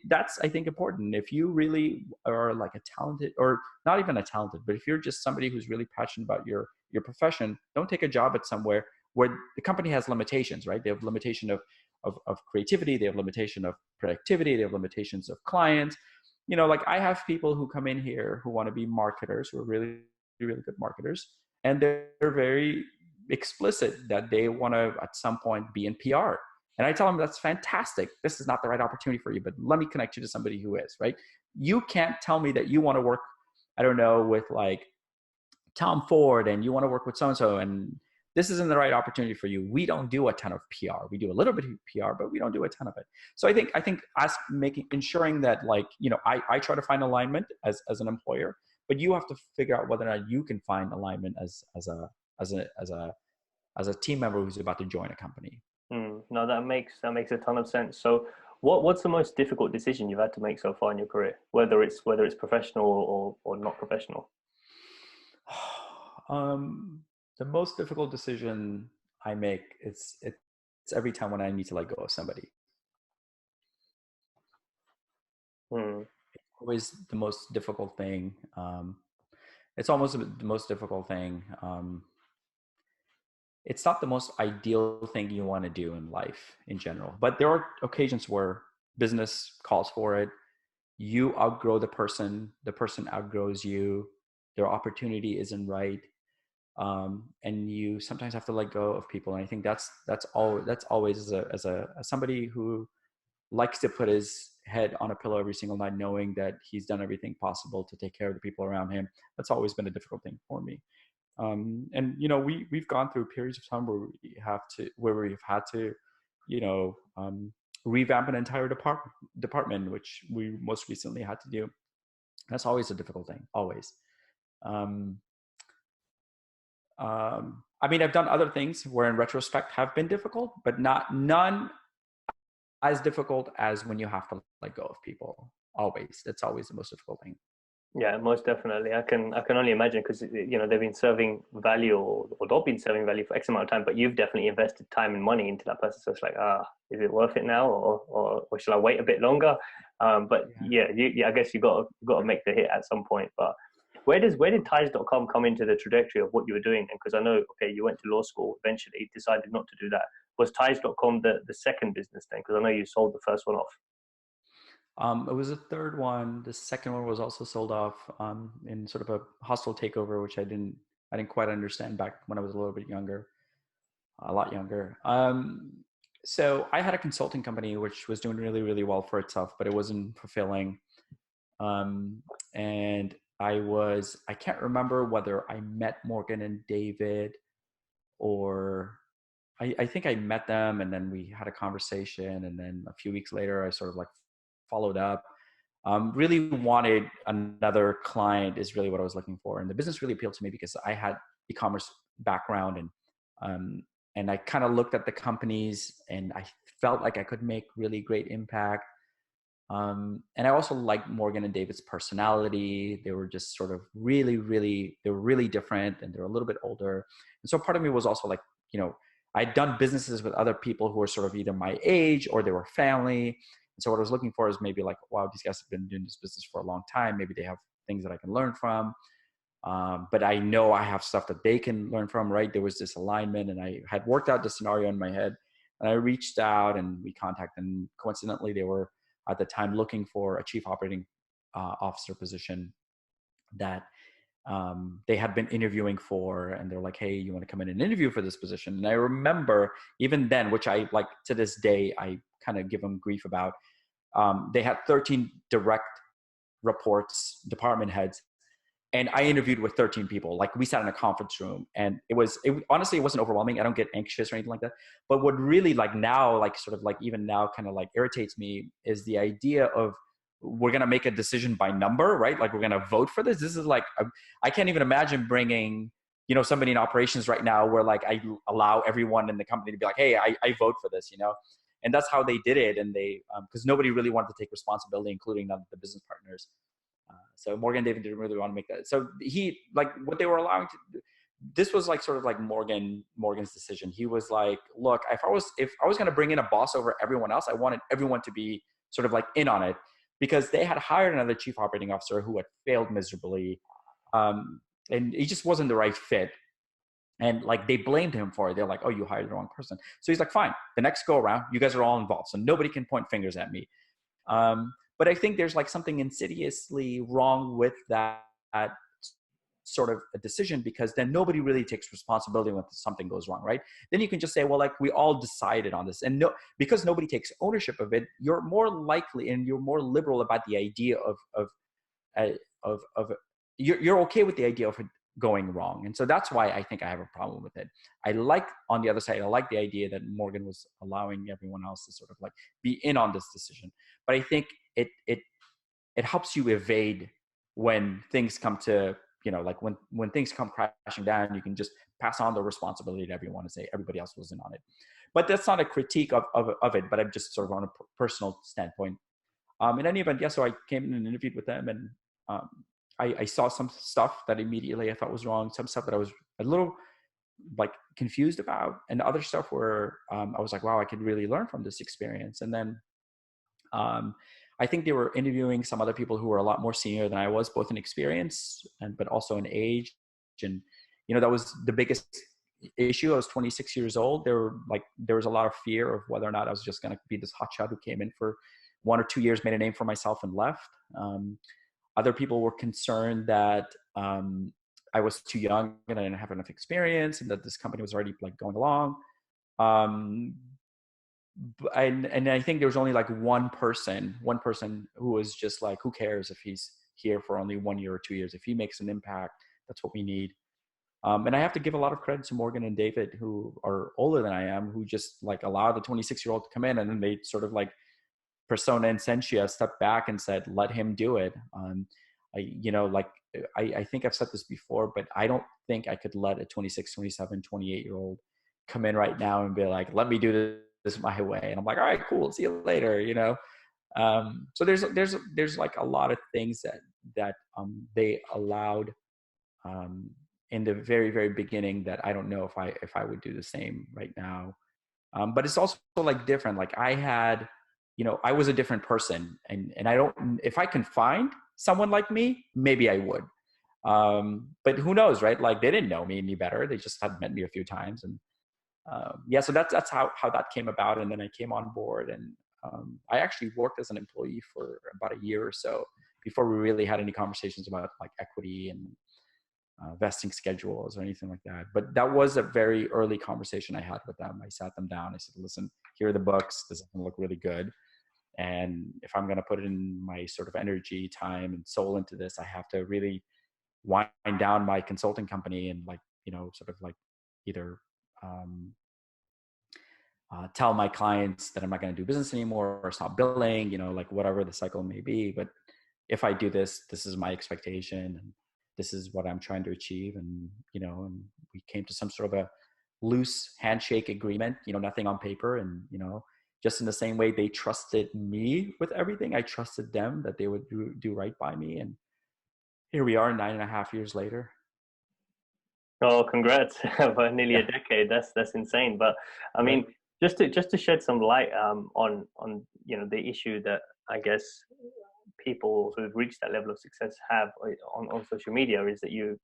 that's, I think, important. If you really are like a talented, or not even a talented, but if you're just somebody who's really passionate about your profession, don't take a job at somewhere where the company has limitations, right? They have limitation of creativity. They have limitation of productivity. They have limitations of clients. Like I have people who come in here who want to be marketers, who are really, really good marketers. And they're very explicit that they want to, at some point, be in PR. And I tell them, that's fantastic. This is not the right opportunity for you, but let me connect you to somebody who is, right? You can't tell me that you want to work, I don't know, with like Tom Ford and you want to work with so-and-so and this isn't the right opportunity for you. We don't do a ton of PR. We do a little bit of PR, but we don't do a ton of it. So I think ensuring that I try to find alignment as an employer, but you have to figure out whether or not you can find alignment as a team member who's about to join a company. No, that makes a ton of sense. So what's the most difficult decision you've had to make so far in your career, whether it's professional or not professional? The most difficult decision I make, it's every time when I need to let go of somebody. It's always the most difficult thing. It's almost the most difficult thing. It's not the most ideal thing you want to do in life in general, but there are occasions where business calls for it. You outgrow the person outgrows you, their opportunity isn't right. And you sometimes have to let go of people. And I think that's always as somebody who likes to put his head on a pillow every single night, knowing that he's done everything possible to take care of the people around him. That's always been a difficult thing for me. And we've gone through periods of time where we've had to revamp an entire department, which we most recently had to do. That's always a difficult thing, always. I mean, I've done other things where in retrospect have been difficult, but none as difficult as when you have to let go of people. Always. That's always the most difficult thing. Yeah, most definitely. I can only imagine because they've been serving value or not been serving value for X amount of time, but you've definitely invested time and money into that person. So it's like, is it worth it now, or should I wait a bit longer? But Yeah. yeah, I guess you got to make the hit at some point. But where did Ties.com come into the trajectory of what you were doing? And because I know, okay, you went to law school, eventually decided not to do that. Was Ties.com the second business then? Because I know you sold the first one off. It was the third one. The second one was also sold off in sort of a hostile takeover, which I didn't quite understand back when I was a little bit younger, a lot younger. So I had a consulting company which was doing really, really well for itself, but it wasn't fulfilling. Um, and I can't remember whether I met Morgan and David or I think I met them and then we had a conversation. And then a few weeks later, I sort of like followed up. Really wanted another client is really what I was looking for. And the business really appealed to me because I had e-commerce background um, and I kind of looked at the companies and I felt like I could make really great impact. And I also liked Morgan and David's personality. They were just sort of they were really different and they were a little bit older. And so part of me was also like, I'd done businesses with other people who were sort of either my age or they were family. And so what I was looking for is maybe like, wow, these guys have been doing this business for a long time. Maybe they have things that I can learn from. But I know I have stuff that they can learn from, right? There was this alignment and I had worked out the scenario in my head and I reached out and we contacted and coincidentally they were at the time looking for a chief operating officer position that they had been interviewing for, and they're like, hey, you want to come in and interview for this position? And I remember even then, which I like to this day, I kind of give them grief about, they had 13 direct reports, department heads, and I interviewed with 13 people. Like we sat in a conference room and honestly, it wasn't overwhelming. I don't get anxious or anything like that. But what really like now, like sort of like even now kind of like irritates me is the idea of we're going to make a decision by number, right? Like we're going to vote for this. This is like, I can't even imagine bringing, somebody in operations right now where like I allow everyone in the company to be like, hey, I vote for this, And that's how they did it. And they, because nobody really wanted to take responsibility, including none of the business partners. So Morgan David didn't really want to make that. So he like what they were allowing to do, this was like sort of like Morgan's decision. He was like, look, if I was going to bring in a boss over everyone else, I wanted everyone to be sort of like in on it because they had hired another chief operating officer who had failed miserably. And he just wasn't the right fit. And like they blamed him for it. They're like, oh, you hired the wrong person. So he's like, fine, the next go around, you guys are all involved. So nobody can point fingers at me. But I think there's like something insidiously wrong with that sort of a decision because then nobody really takes responsibility when something goes wrong, right? Then you can just say, well, like we all decided on this, and because nobody takes ownership of it, you're more likely and you're more liberal about the idea of you're okay with the idea of it going wrong. And so that's why I think I have a problem with it. On the other side, I like the idea that Morgan was allowing everyone else to sort of like be in on this decision. But I think it helps you evade when things come to, like when things come crashing down, you can just pass on the responsibility to everyone and say everybody else was in on it. But that's not a critique of it, but I'm just sort of on a personal standpoint. In any event, yeah, so I came in and interviewed with them and I saw some stuff that immediately I thought was wrong, some stuff that I was a little like confused about, and other stuff where I was like, wow, I could really learn from this experience. And then I think they were interviewing some other people who were a lot more senior than I was, both in experience but also in age. And, that was the biggest issue. I was 26 years old. There was a lot of fear of whether or not I was just going to be this hotshot who came in for 1 or 2 years, made a name for myself and left. Other people were concerned that I was too young and I didn't have enough experience and that this company was already like going along. And I think there was only like one person who was just like, who cares if he's here for only 1 year or 2 years? If he makes an impact, that's what we need. And I have to give a lot of credit to Morgan and David, who are older than I am, who just like allowed the 26-year-old to come in, and then they sort of like persona and sentia stepped back and said, let him do it. Like I think I've said this before, but I don't think I could let a 26, 27, 28-year-old come in right now and be like, let me do this my way. And I'm like, all right, cool. See you later. So there's like a lot of things that they allowed in the very, very beginning that I don't know if I would do the same right now. But it's also like different. Like I was a different person, and I don't, if I can find someone like me, maybe I would. But who knows, right? Like they didn't know me any better. They just had met me a few times. And yeah, so that's how that came about. And then I came on board, and I actually worked as an employee for about a year or so before we really had any conversations about like equity and vesting schedules or anything like that. But that was a very early conversation I had with them. I sat them down. I said, listen, here are the books. This is going to look really good. And if I'm going to put in my sort of energy, time, and soul into this, I have to really wind down my consulting company and sort of like either tell my clients that I'm not going to do business anymore or stop billing, like whatever the cycle may be. But if I do this, this is my expectation and this is what I'm trying to achieve. And, and we came to some sort of a loose handshake agreement, nothing on paper. And, just in the same way they trusted me with everything, I trusted them that they would do right by me. And here we are 9.5 years later. Oh, congrats. For nearly Yeah. a decade. That's insane. But I mean, just to shed some light on the issue that I guess people who've reached that level of success have on social media is that you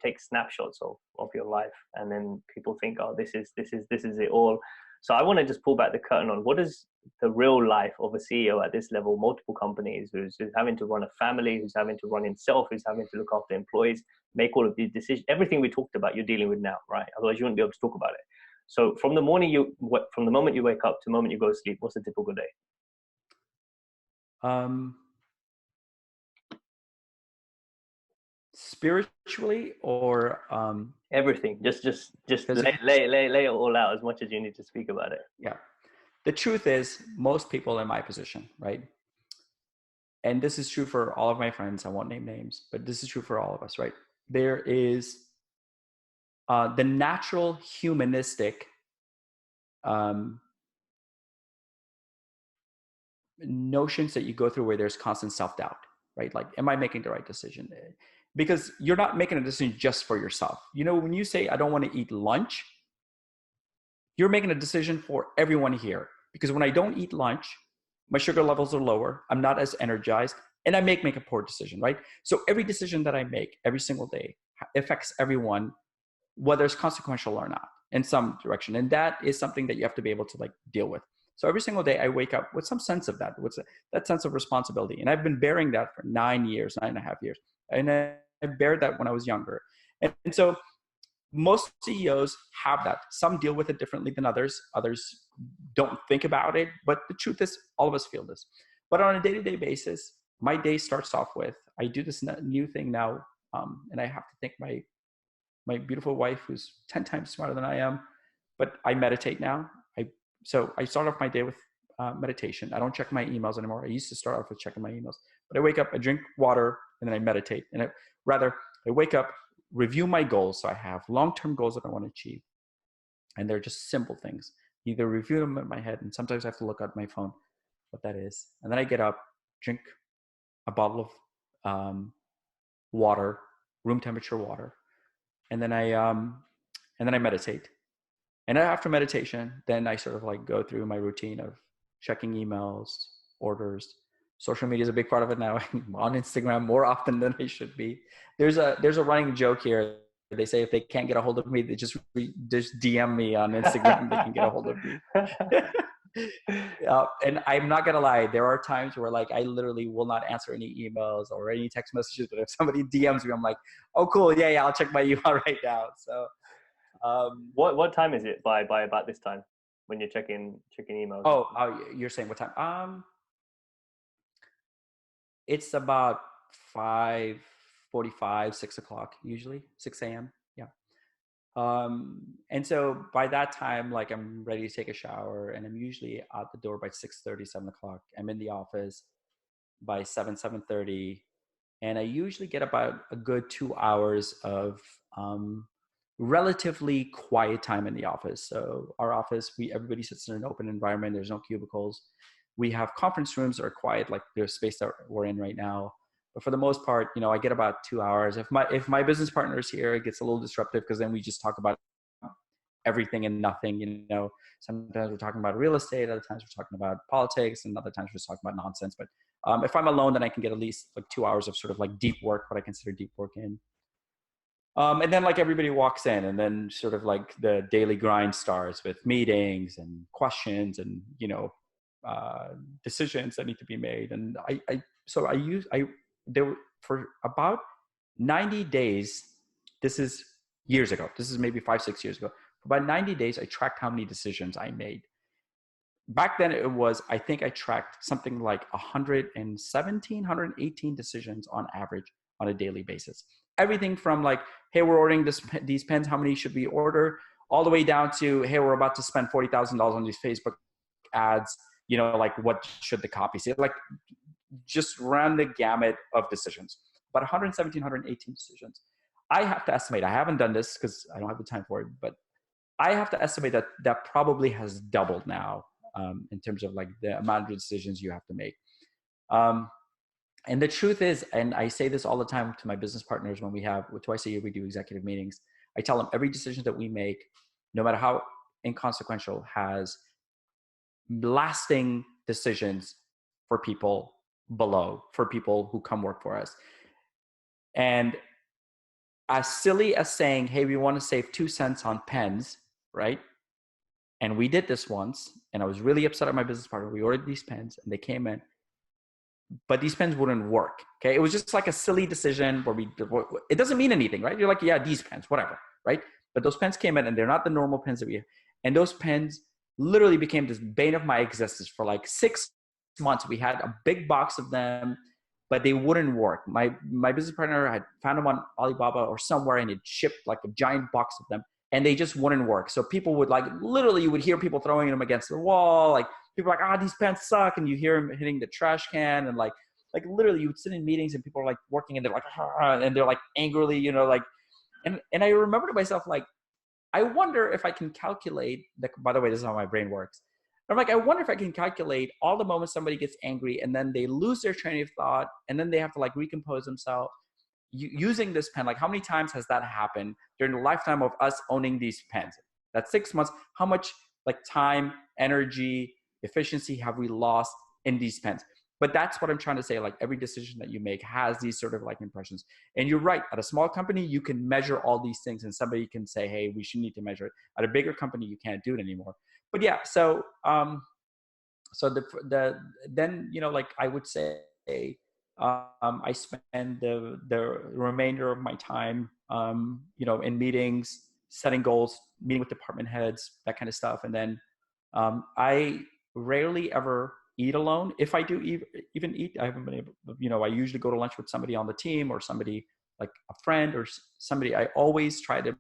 take snapshots of your life, and then people think, oh, this is it all. So I want to just pull back the curtain on what is the real life of a CEO at this level, multiple companies, who's having to run a family, who's having to run himself, who's having to look after employees, make all of these decisions. Everything we talked about, you're dealing with now, right? Otherwise, you wouldn't be able to talk about it. So from the moment you wake up to the moment you go to sleep, what's a typical day? Spiritually or Everything. Just lay it all out as much as you need to speak about it. Yeah. The truth is, most people in my position, right? And this is true for all of my friends. I won't name names, but this is true for all of us, right? There is the natural humanistic notions that you go through where there's constant self-doubt, right? Like, am I making the right decision? Because you're not making a decision just for yourself. When you say, I don't want to eat lunch, you're making a decision for everyone here. Because when I don't eat lunch, my sugar levels are lower, I'm not as energized, and I make a poor decision, right? So every decision that I make every single day affects everyone, whether it's consequential or not, in some direction. And that is something that you have to be able to deal with. So every single day I wake up with some sense of that, that sense of responsibility. And I've been bearing that for 9.5 years. And I bared that when I was younger. And so most CEOs have that. Some deal with it differently than others. Others don't think about it. But the truth is, all of us feel this. But on a day-to-day basis, my day starts off with, I do this new thing now, and I have to thank my beautiful wife, who's 10 times smarter than I am, but I meditate now. So I start off my day with meditation. I don't check my emails anymore. I used to start off with checking my emails, but I wake up, I drink water, and then I meditate. And I wake up, review my goals. So I have long-term goals that I want to achieve. And they're just simple things. Either review them in my head, and sometimes I have to look at my phone, what that is. And then I get up, drink a bottle of water, room temperature water. And then I meditate. And after meditation, then I sort of go through my routine of checking emails, orders. Social media is a big part of it now. I'm on Instagram more often than I should be. There's a running joke here. They say if they can't get a hold of me, they just DM me on Instagram. They can get a hold of me. And I'm not gonna lie, there are times where I literally will not answer any emails or any text messages. But if somebody DMs me, I'm like, oh cool, yeah, I'll check my email right now. So. What time is it by about this time when you're checking emails? Oh, you're saying what time? It's about 5:45, 6:00 usually, 6 a.m. Yeah. And so by that time, I'm ready to take a shower, and I'm usually out the door by 6:30, 7:00. I'm in the office by 7:30. And I usually get about a good 2 hours of relatively quiet time in the office. So our office, everybody sits in an open environment. There's no cubicles. We have conference rooms that are quiet, like the space that we're in right now. But for the most part, I get about 2 hours. If my business partner is here, it gets a little disruptive because then we just talk about everything and nothing. Sometimes we're talking about real estate, other times we're talking about politics, and other times we're just talking about nonsense. But if I'm alone, then I can get at least like 2 hours of sort of like deep work, what I consider deep work in. And then like everybody walks in, and then sort of like the daily grind starts with meetings and questions and decisions that need to be made. And there were, for about 90 days. This is years ago. This is maybe 5-6 years ago. For about 90 days, I tracked how many decisions I made. Back then I think I tracked something like 117, 118 decisions on average on a daily basis. Everything from like, hey, we're ordering these pens, how many should we order? All the way down to, hey, we're about to spend $40,000 on these Facebook ads, like what should the copy say? Like just ran the gamut of decisions, about 117, 118 decisions. I have to estimate, I haven't done this because I don't have the time for it, but I have to estimate that probably has doubled now in terms of like the amount of decisions you have to make. And the truth is, and I say this all the time to my business partners when twice a year we do executive meetings, I tell them every decision that we make, no matter how inconsequential, has lasting decisions for people below, for people who come work for us. And as silly as saying, hey, we want to save 2 cents on pens, right? And we did this once, and I was really upset at my business partner. We ordered these pens, and they came in, but these pens wouldn't work. Okay, it was just like a silly decision where it doesn't mean anything, right? You're like, yeah, these pens, whatever, right? But those pens came in, and they're not the normal pens that we have. And those pens literally became this bane of my existence for like 6 months. We had a big box of them, but they wouldn't work. My business partner had found them on Alibaba or somewhere, and it shipped like a giant box of them, and they just wouldn't work. So people would like, literally you would hear people throwing them against the wall. Like people are like, these pens suck. And you hear them hitting the trash can. And like literally you would sit in meetings and people are like working and they're like, and they're like angrily, and I remember to myself, like, I wonder if I can calculate by the way, this is how my brain works. I'm like, I wonder if I can calculate all the moments somebody gets angry and then they lose their train of thought and then they have to like recompose themselves using this pen. Like how many times has that happened during the lifetime of us owning these pens? That's 6 months. How much like time, energy, efficiency have we lost in these pens? But that's what I'm trying to say. Like every decision that you make has these sort of like impressions. And you're right. At a small company, you can measure all these things and somebody can say, hey, we should need to measure it. At a bigger company, you can't do it anymore. But yeah, so then, like I would say, I spend the remainder of my time, in meetings, setting goals, meeting with department heads, that kind of stuff. And then I rarely ever eat alone. If I do even eat, I haven't been able, I usually go to lunch with somebody on the team or somebody like a friend or somebody. I always try to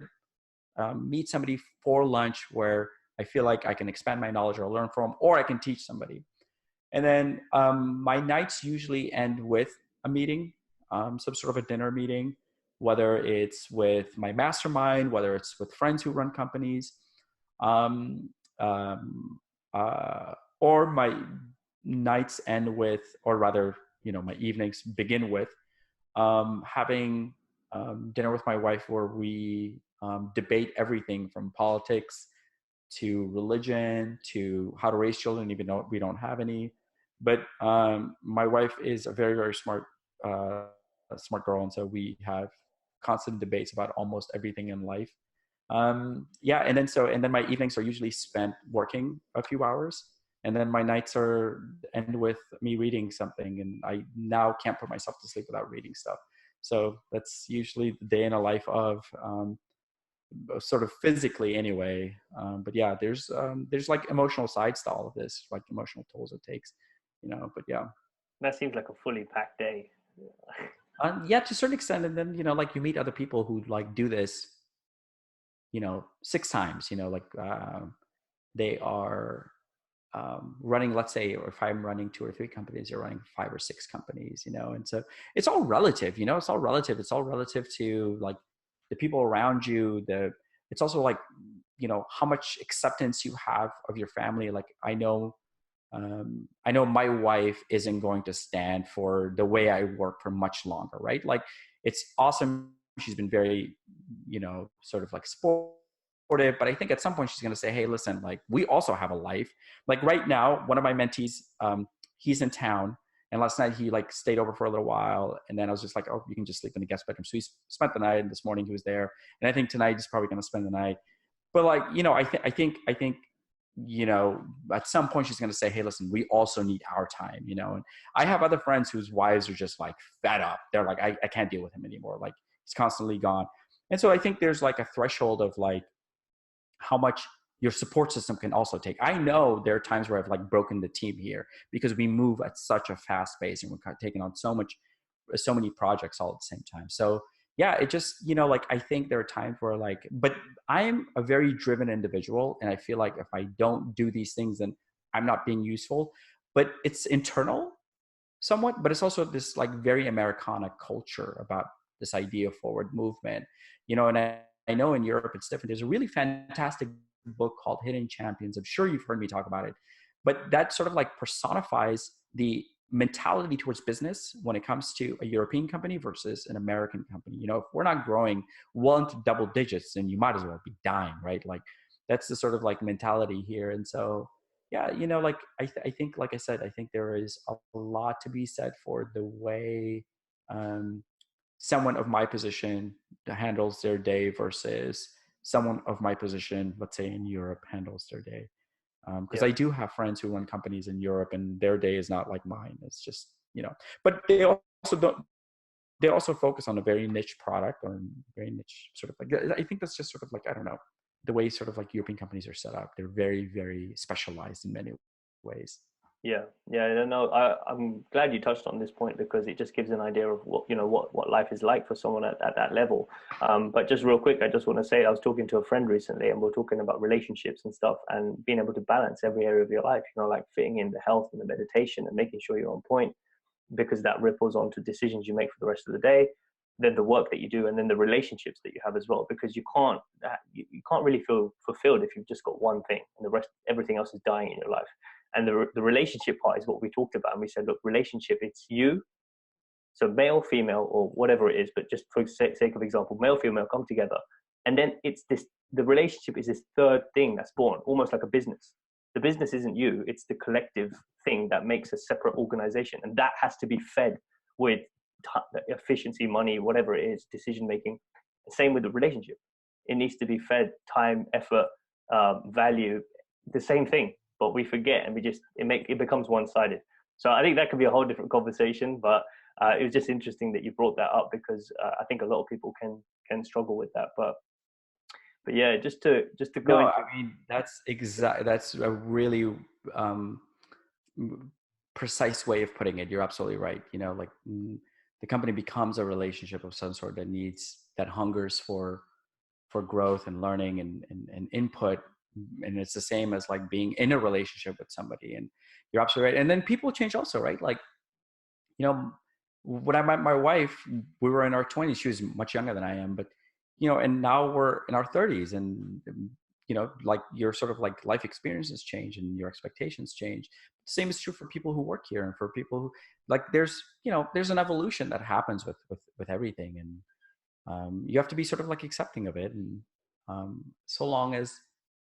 meet somebody for lunch where I feel like I can expand my knowledge or learn from, or I can teach somebody. And then my nights usually end with a meeting, some sort of a dinner meeting, whether it's with my mastermind, whether it's with friends who run companies, or my nights end with, or rather, my evenings begin with having dinner with my wife where we debate everything from politics to religion to how to raise children, even though we don't have any. But my wife is a very, very smart girl. And so we have constant debates about almost everything in life. And then my evenings are usually spent working a few hours. And then my nights end with me reading something. And I now can't put myself to sleep without reading stuff. So that's usually the day in a life of sort of physically anyway. But yeah, there's like emotional sides to all of this, like emotional tolls it takes, but yeah. That seems like a fully packed day. Yeah, to a certain extent. And then, like you meet other people who like do this, 6 times, they are running, let's say, or if I'm running 2 or 3 companies, you're running 5 or 6 companies, you know? And so it's all relative, you know, it's all relative. It's all relative to like the people around you. It's also like, you know, how much acceptance you have of your family. Like I know my wife isn't going to stand for the way I work for much longer, right? Like it's awesome. She's been very, you know, sort of like supportive, but I think at some point she's going to say, hey, listen, like we also have a life. Like right now, one of my mentees, he's in town, and last night he like stayed over for a little while. And then I was just like, oh, you can just sleep in the guest bedroom. So he spent the night, and this morning he was there. And I think tonight he's probably going to spend the night. But like, you know, I think, you know, at some point she's going to say, hey, listen, we also need our time, you know? And I have other friends whose wives are just like fed up. They're like, I can't deal with him anymore. Like he's constantly gone. And so I think there's like a threshold of like how much your support system can also take. I know there are times where I've like broken the team here because we move at such a fast pace and we're kind of taking on so many projects all at the same time. So yeah, it just, you know, like I think there are times where like, but I am a very driven individual, and I feel like if I don't do these things, then I'm not being useful. But it's internal somewhat, but it's also this like very Americana culture about this idea of forward movement, you know. And I know in Europe it's different. There's a really fantastic book called Hidden Champions. I'm sure you've heard me talk about it, but that sort of like personifies the mentality towards business when it comes to a European company versus an American company. You know, if we're not growing well into double digits, then you might as well be dying, right? Like that's the sort of like mentality here. And so, yeah, you know, like I think, like I said, I think there is a lot to be said for the way um, someone of my position handles their day versus someone of my position, let's say in Europe, handles their day. Because Yeah. I do have friends who run companies in Europe, and their day is not like mine. It's just, you know, but they also don't. They also focus on a very niche product or very niche sort of like. I think that's just sort of like, I don't know, the way sort of like European companies are set up. They're very, very specialized in many ways. Yeah, yeah, no, I'm glad you touched on this point because it just gives an idea of what, you know, what life is like for someone at that level. But just real quick, I just want to say I was talking to a friend recently, and we're talking about relationships and stuff, and being able to balance every area of your life. You know, like fitting in the health and the meditation and making sure you're on point, because that ripples onto decisions you make for the rest of the day, then the work that you do, and then the relationships that you have as well. Because you can't really feel fulfilled if you've just got one thing and the rest, everything else is dying in your life. And the relationship part is what we talked about. And we said, look, relationship, it's you. So male, female, or whatever it is, but just for sake of example, male, female come together. And then it's this, the relationship is this third thing that's born, almost like a business. The business isn't you, it's the collective thing that makes a separate organization. And that has to be fed with efficiency, money, whatever it is, decision making. Same with the relationship. It needs to be fed time, effort, value, the same thing. But we forget, and it becomes one-sided. So I think that could be a whole different conversation. But it was just interesting that you brought that up because I think a lot of people can struggle with that. But yeah, just to go No, into. I mean that's a really precise way of putting it. You're absolutely right. You know, like the company becomes a relationship of some sort that hungers for growth and learning and input. And it's the same as like being in a relationship with somebody. And you're absolutely right. And then people change also, right? Like, you know, when I met my wife, we were in our 20s. She was much younger than I am, but you know, and now we're in our 30s, and you know, like your sort of like life experiences change and your expectations change. Same is true for people who work here, and for people who like there's an evolution that happens with everything. And you have to be sort of like accepting of it. And so long as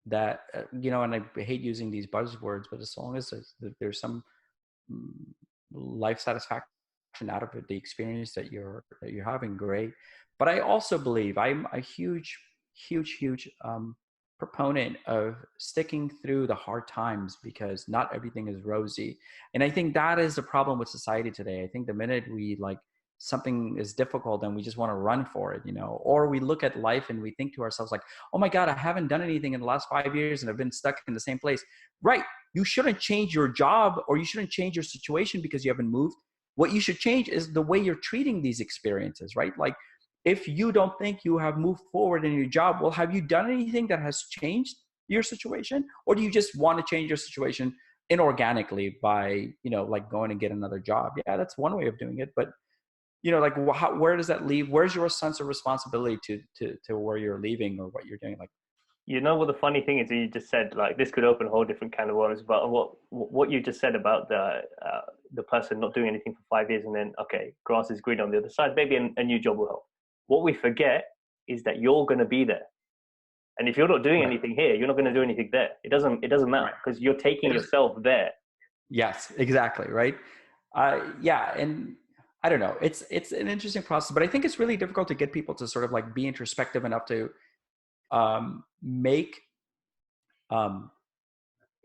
that, you know, and I hate using these buzzwords, but as long as there's some mm, life satisfaction out of it, the experience that you're having, great. But I also believe I'm a huge proponent of sticking through the hard times, because not everything is rosy. And I think that is the problem with society today. I think the minute we like something is difficult and we just want to run for it, you know, or we look at life and we think to ourselves like, oh my God, I haven't done anything in the last 5 years and I've been stuck in the same place. Right. You shouldn't change your job, or you shouldn't change your situation because you haven't moved. What you should change is the way you're treating these experiences, right? Like if you don't think you have moved forward in your job, well, have you done anything that has changed your situation? Or do you just want to change your situation inorganically by, like going and get another job. Yeah, that's one way of doing it. But, like where does that leave? Where's your sense of responsibility to where you're leaving or what you're doing? Like, You know what the funny thing is? You just said like this could open a whole different kind of worms. But what you just said about the person not doing anything for 5 years and then okay, grass is green on the other side. Maybe a new job will help. What we forget is that you're going to be there, and if you're not doing right, anything here, you're not going to do anything there. It doesn't matter right. because you're taking yourself there. Yes, exactly. Right. Yeah. And I don't know, it's an interesting process, but I think it's really difficult to get people to sort of like be introspective enough to make, um,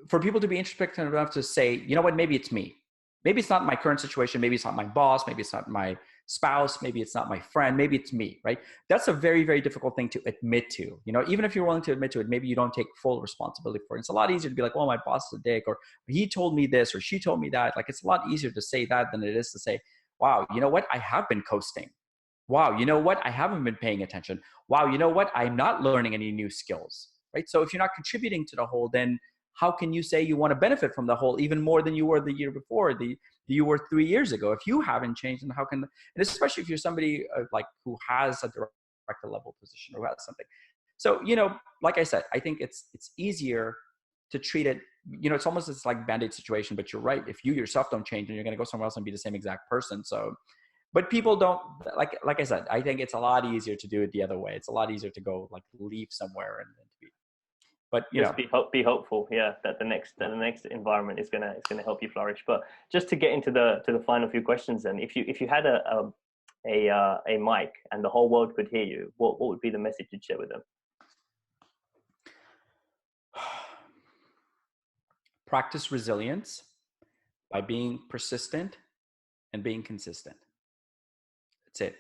for people to be introspective enough to say, you know what, maybe it's me. Maybe it's not my current situation. Maybe it's not my boss. Maybe it's not my spouse. Maybe it's not my friend. Maybe it's me, right? That's a very, very difficult thing to admit to. Even if you're willing to admit to it, maybe you don't take full responsibility for it. It's a lot easier to be like, oh, my boss is a dick, or he told me this, or she told me that. Like, it's a lot easier to say that than it is to say, wow, you know what? I have been coasting. Wow, you know what? I haven't been paying attention. Wow, you know what? I'm not learning any new skills, right? So if you're not contributing to the whole, then how can you say you want to benefit from the whole even more than you were the year before, you were 3 years ago? If you haven't changed, then how can, and especially if you're somebody like who has a director level position or who has something. So, like I said, I think it's easier to treat it, it's almost this like Band-Aid situation, but you're right. If you yourself don't change, then you're going to go somewhere else and be the same exact person. So, but people don't, like I said, I think it's a lot easier to do it the other way. It's a lot easier to go like leave somewhere and to be, but Just be hopeful, yeah, that the next environment is gonna help you flourish. But just to get into the final few questions, then, if you had a mic and the whole world could hear you, what would be the message you'd share with them? practice resilience by being persistent and being consistent. That's it.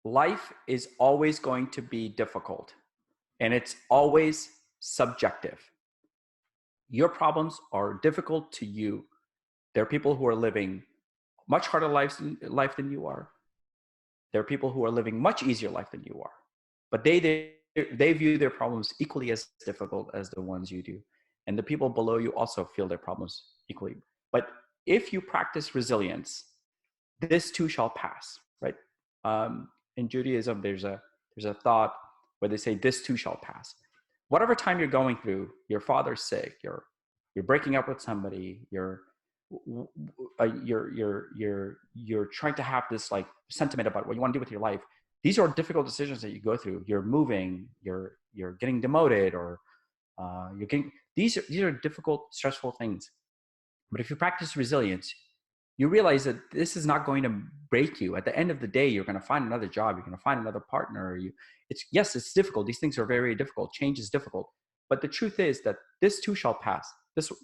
Life is always going to be difficult and it's always subjective. Your problems are difficult to you. There are people who are living much harder life than you are. There are people who are living much easier life than you are, but they view their problems equally as difficult as the ones you do. And the people below you also feel their problems equally. But if you practice resilience, this too shall pass, right? In Judaism, there's a thought where they say this too shall pass. Whatever time you're going through, your father's sick, you're breaking up with somebody, you're trying to have this like sentiment about what you want to do with your life. These are difficult decisions that you go through. You're moving, you're getting demoted, or you're getting these are difficult, stressful things. But if you practice resilience, you realize that this is not going to break you. At the end of the day, you're going to find another job. You're going to find another partner. It's difficult. These things are very, very difficult. Change is difficult. But the truth is that this too shall pass. You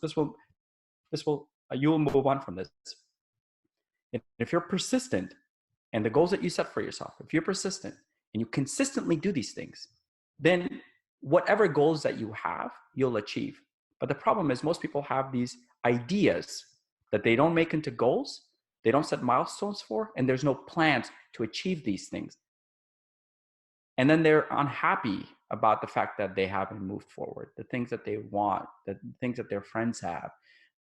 will move on from this. If you're persistent and the goals that you set for yourself, if you're persistent and you consistently do these things, then whatever goals that you have, you'll achieve. But the problem is most people have these ideas that they don't make into goals, they don't set milestones for, and there's no plans to achieve these things. And then they're unhappy about the fact that they haven't moved forward, the things that they want, the things that their friends have,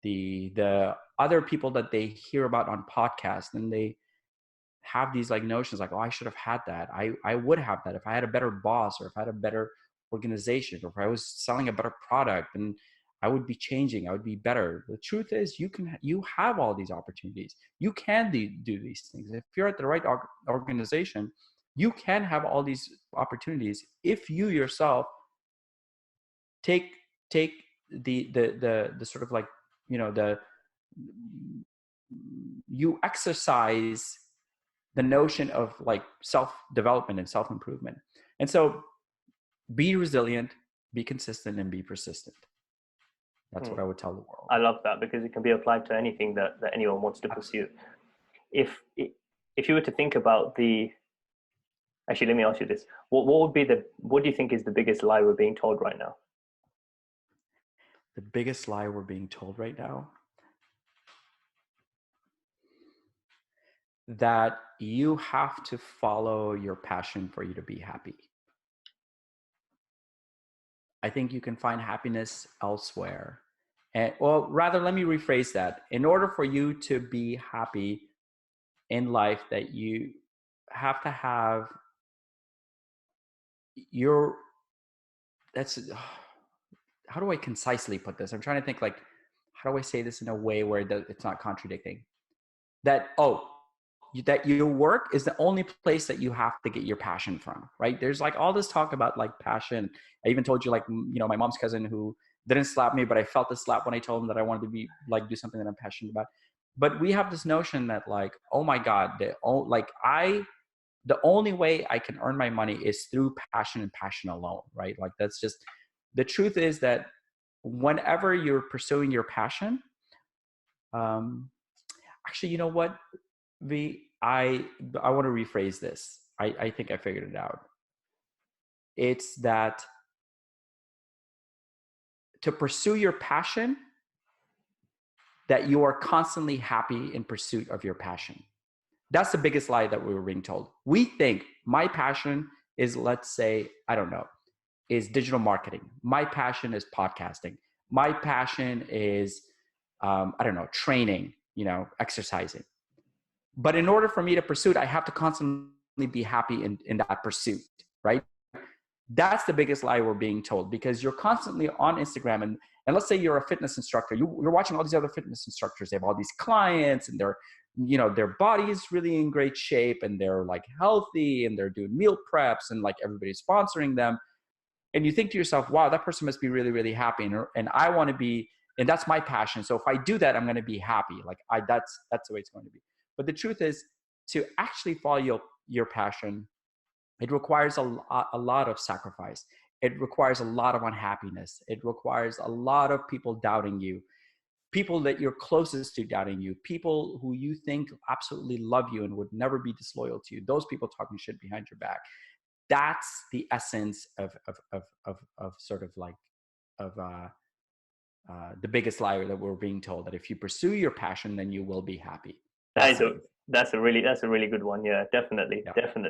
the other people that they hear about on podcasts, and they have these like notions like, oh, I should have had that. I would have that if I had a better boss, or if I had a better organization, or if I was selling a better product, and I would be changing, I would be better. The truth is you have all these opportunities. You can do these things. If you're at the right organization, you can have all these opportunities if you yourself take the sort of like, you exercise the notion of like self-development and self-improvement. And so be resilient, be consistent, and be persistent. That's what I would tell the world. I love that because it can be applied to anything that anyone wants to pursue. If you were to think about actually, let me ask you this. What do you think is the biggest lie we're being told right now? The biggest lie we're being told right now? That you have to follow your passion for you to be happy. I think you can find happiness elsewhere. And, well, rather, let me rephrase that. In order for you to be happy in life, that you have to have your, that's, how do I concisely put this? I'm trying to think like, how do I say this in a way where it's not contradicting? That, that your work is the only place that you have to get your passion from, right? There's like all this talk about like passion. I even told you, like, my mom's cousin who didn't slap me, but I felt the slap when I told him that I wanted to be like, do something that I'm passionate about. But we have this notion that like, oh my God, the only way I can earn my money is through passion and passion alone, right? Like that's just, the truth is that whenever you're pursuing your passion, actually, you know what, I want to rephrase this. I think I figured it out. It's that to pursue your passion, that you are constantly happy in pursuit of your passion. That's the biggest lie that we were being told. We think my passion is, let's say, I don't know, is digital marketing. My passion is podcasting. My passion is, I don't know, training, exercising. But in order for me to pursue it, I have to constantly be happy in that pursuit, right? That's the biggest lie we're being told, because you're constantly on Instagram, and let's say you're a fitness instructor, you're watching all these other fitness instructors. They have all these clients, and their body is really in great shape, and they're like healthy, and they're doing meal preps, and like everybody's sponsoring them. And you think to yourself, wow, that person must be really, really happy. And I want to be, and that's my passion. So if I do that, I'm going to be happy. Like that's the way it's going to be. But the truth is, to actually follow your passion, it requires a lot of sacrifice. It requires a lot of unhappiness. It requires a lot of people doubting you, people that you're closest to doubting you, people who you think absolutely love you and would never be disloyal to you. Those people talking shit behind your back. That's the essence of sort of like the biggest lie that we're being told, that if you pursue your passion, then you will be happy. That's a really good one. Yeah, definitely,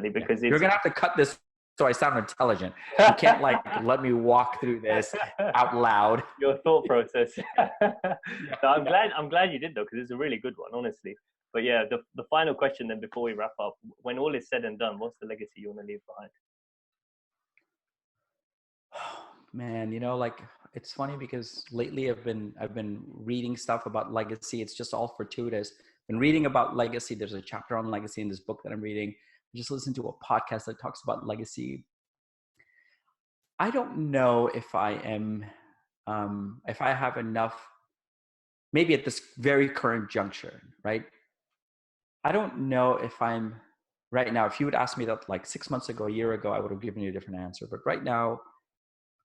because you're gonna have to cut this so I sound intelligent. You can't like let me walk through this out loud. Your thought process. So I'm glad you did though, because it's a really good one, honestly. But yeah, the final question then before we wrap up: when all is said and done, what's the legacy you want to leave behind? Man, like it's funny because lately I've been reading stuff about legacy. It's just all fortuitous. Been reading about legacy. There's a chapter on legacy in this book that I'm reading. I just listened to a podcast that talks about legacy. I don't know if I am, if I have enough, maybe at this very current juncture, right? I don't know if I'm right now. If you would ask me that like 6 months ago, a year ago, I would have given you a different answer. But right now,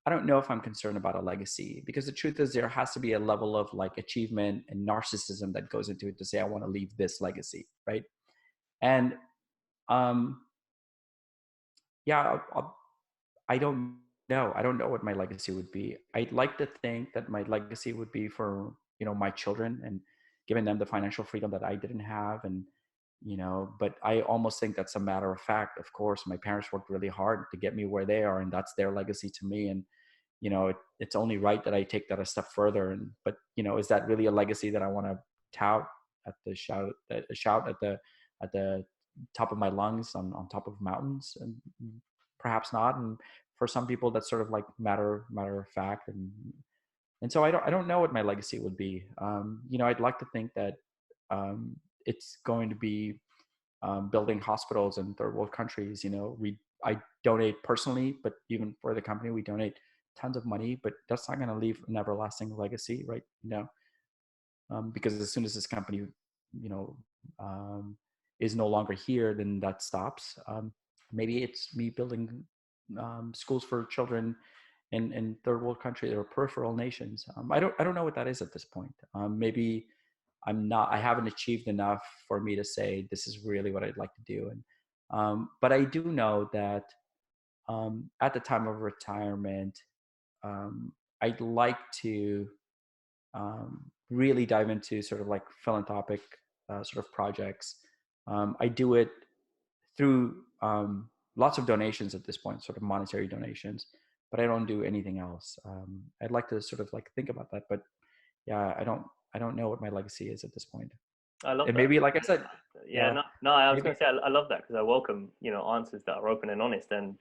I don't know if I'm concerned about a legacy, because the truth is there has to be a level of like achievement and narcissism that goes into it to say, I want to leave this legacy. Right. And, yeah, I don't know. I don't know what my legacy would be. I'd like to think that my legacy would be for, my children, and giving them the financial freedom that I didn't have. And, but I almost think that's a matter of fact. Of course, my parents worked really hard to get me where they are, and that's their legacy to me. And, it's only right that I take that a step further. But is that really a legacy that I want to tout at the shout at the top of my lungs on top of mountains? And perhaps not. And for some people, that's sort of like matter of fact. And so I don't know what my legacy would be. I'd like to think that it's going to be building hospitals in third world countries. I donate personally, but even for the company, we donate tons of money, but that's not going to leave an everlasting legacy, right? Because as soon as this company, is no longer here, then that stops. Maybe it's me building schools for children in third world countries or peripheral nations. I don't know what that is at this point. Maybe I haven't achieved enough for me to say this is really what I'd like to do. And but I do know that at the time of retirement, I'd like to really dive into sort of like philanthropic sort of projects. I do it through lots of donations at this point, sort of monetary donations, but I don't do anything else. I'd like to sort of like think about that, but yeah, I don't know what my legacy is at this point. I love And that. maybe, like I said, Yeah, yeah, no, I was maybe, going to say I love that because I welcome, answers that are open and honest. And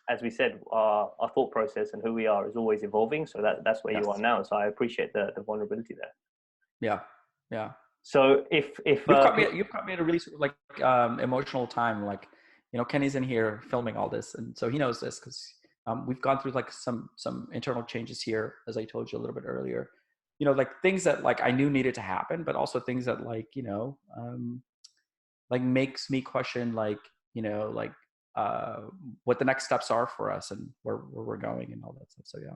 as we said, our thought process and who we are is always evolving. So that's where you are yes, now. So I appreciate the vulnerability there. yeah, yeah. So if You've caught me at a really sort of like emotional time. Like, Kenny's in here filming all this, and so he knows this because we've gone through like some internal changes here, as I told you a little bit earlier. Like things that like I knew needed to happen, but also things that like makes me question like like what the next steps are for us and where we're going and all that stuff. So yeah.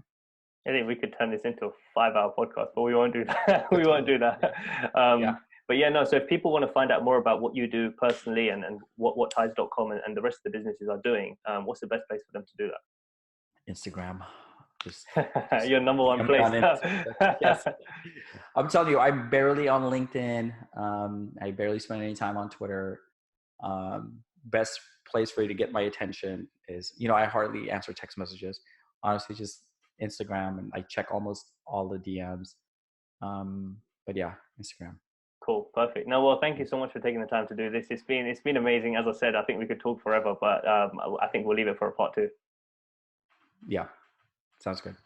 I think we could turn this into a 5-hour podcast, but we won't do that. We won't Totally. do that. Yeah. But yeah, no. So if people want to find out more about what you do personally and what ties.com and the rest of the businesses are doing, what's the best place for them to do Instagram. Just that? Your number one DM me place. on Instagram. Yes. I'm telling you, I'm barely on LinkedIn. I barely spend any time on Twitter. Best place for you to get my attention is, I hardly answer text messages. Honestly, just Instagram, and I check almost all the DMs. But yeah, Instagram. Cool, perfect. No, well, thank you so much for taking the time to do this. It's been amazing. As I said, I think we could talk forever, but I think we'll leave it for a part two. Yeah, sounds good.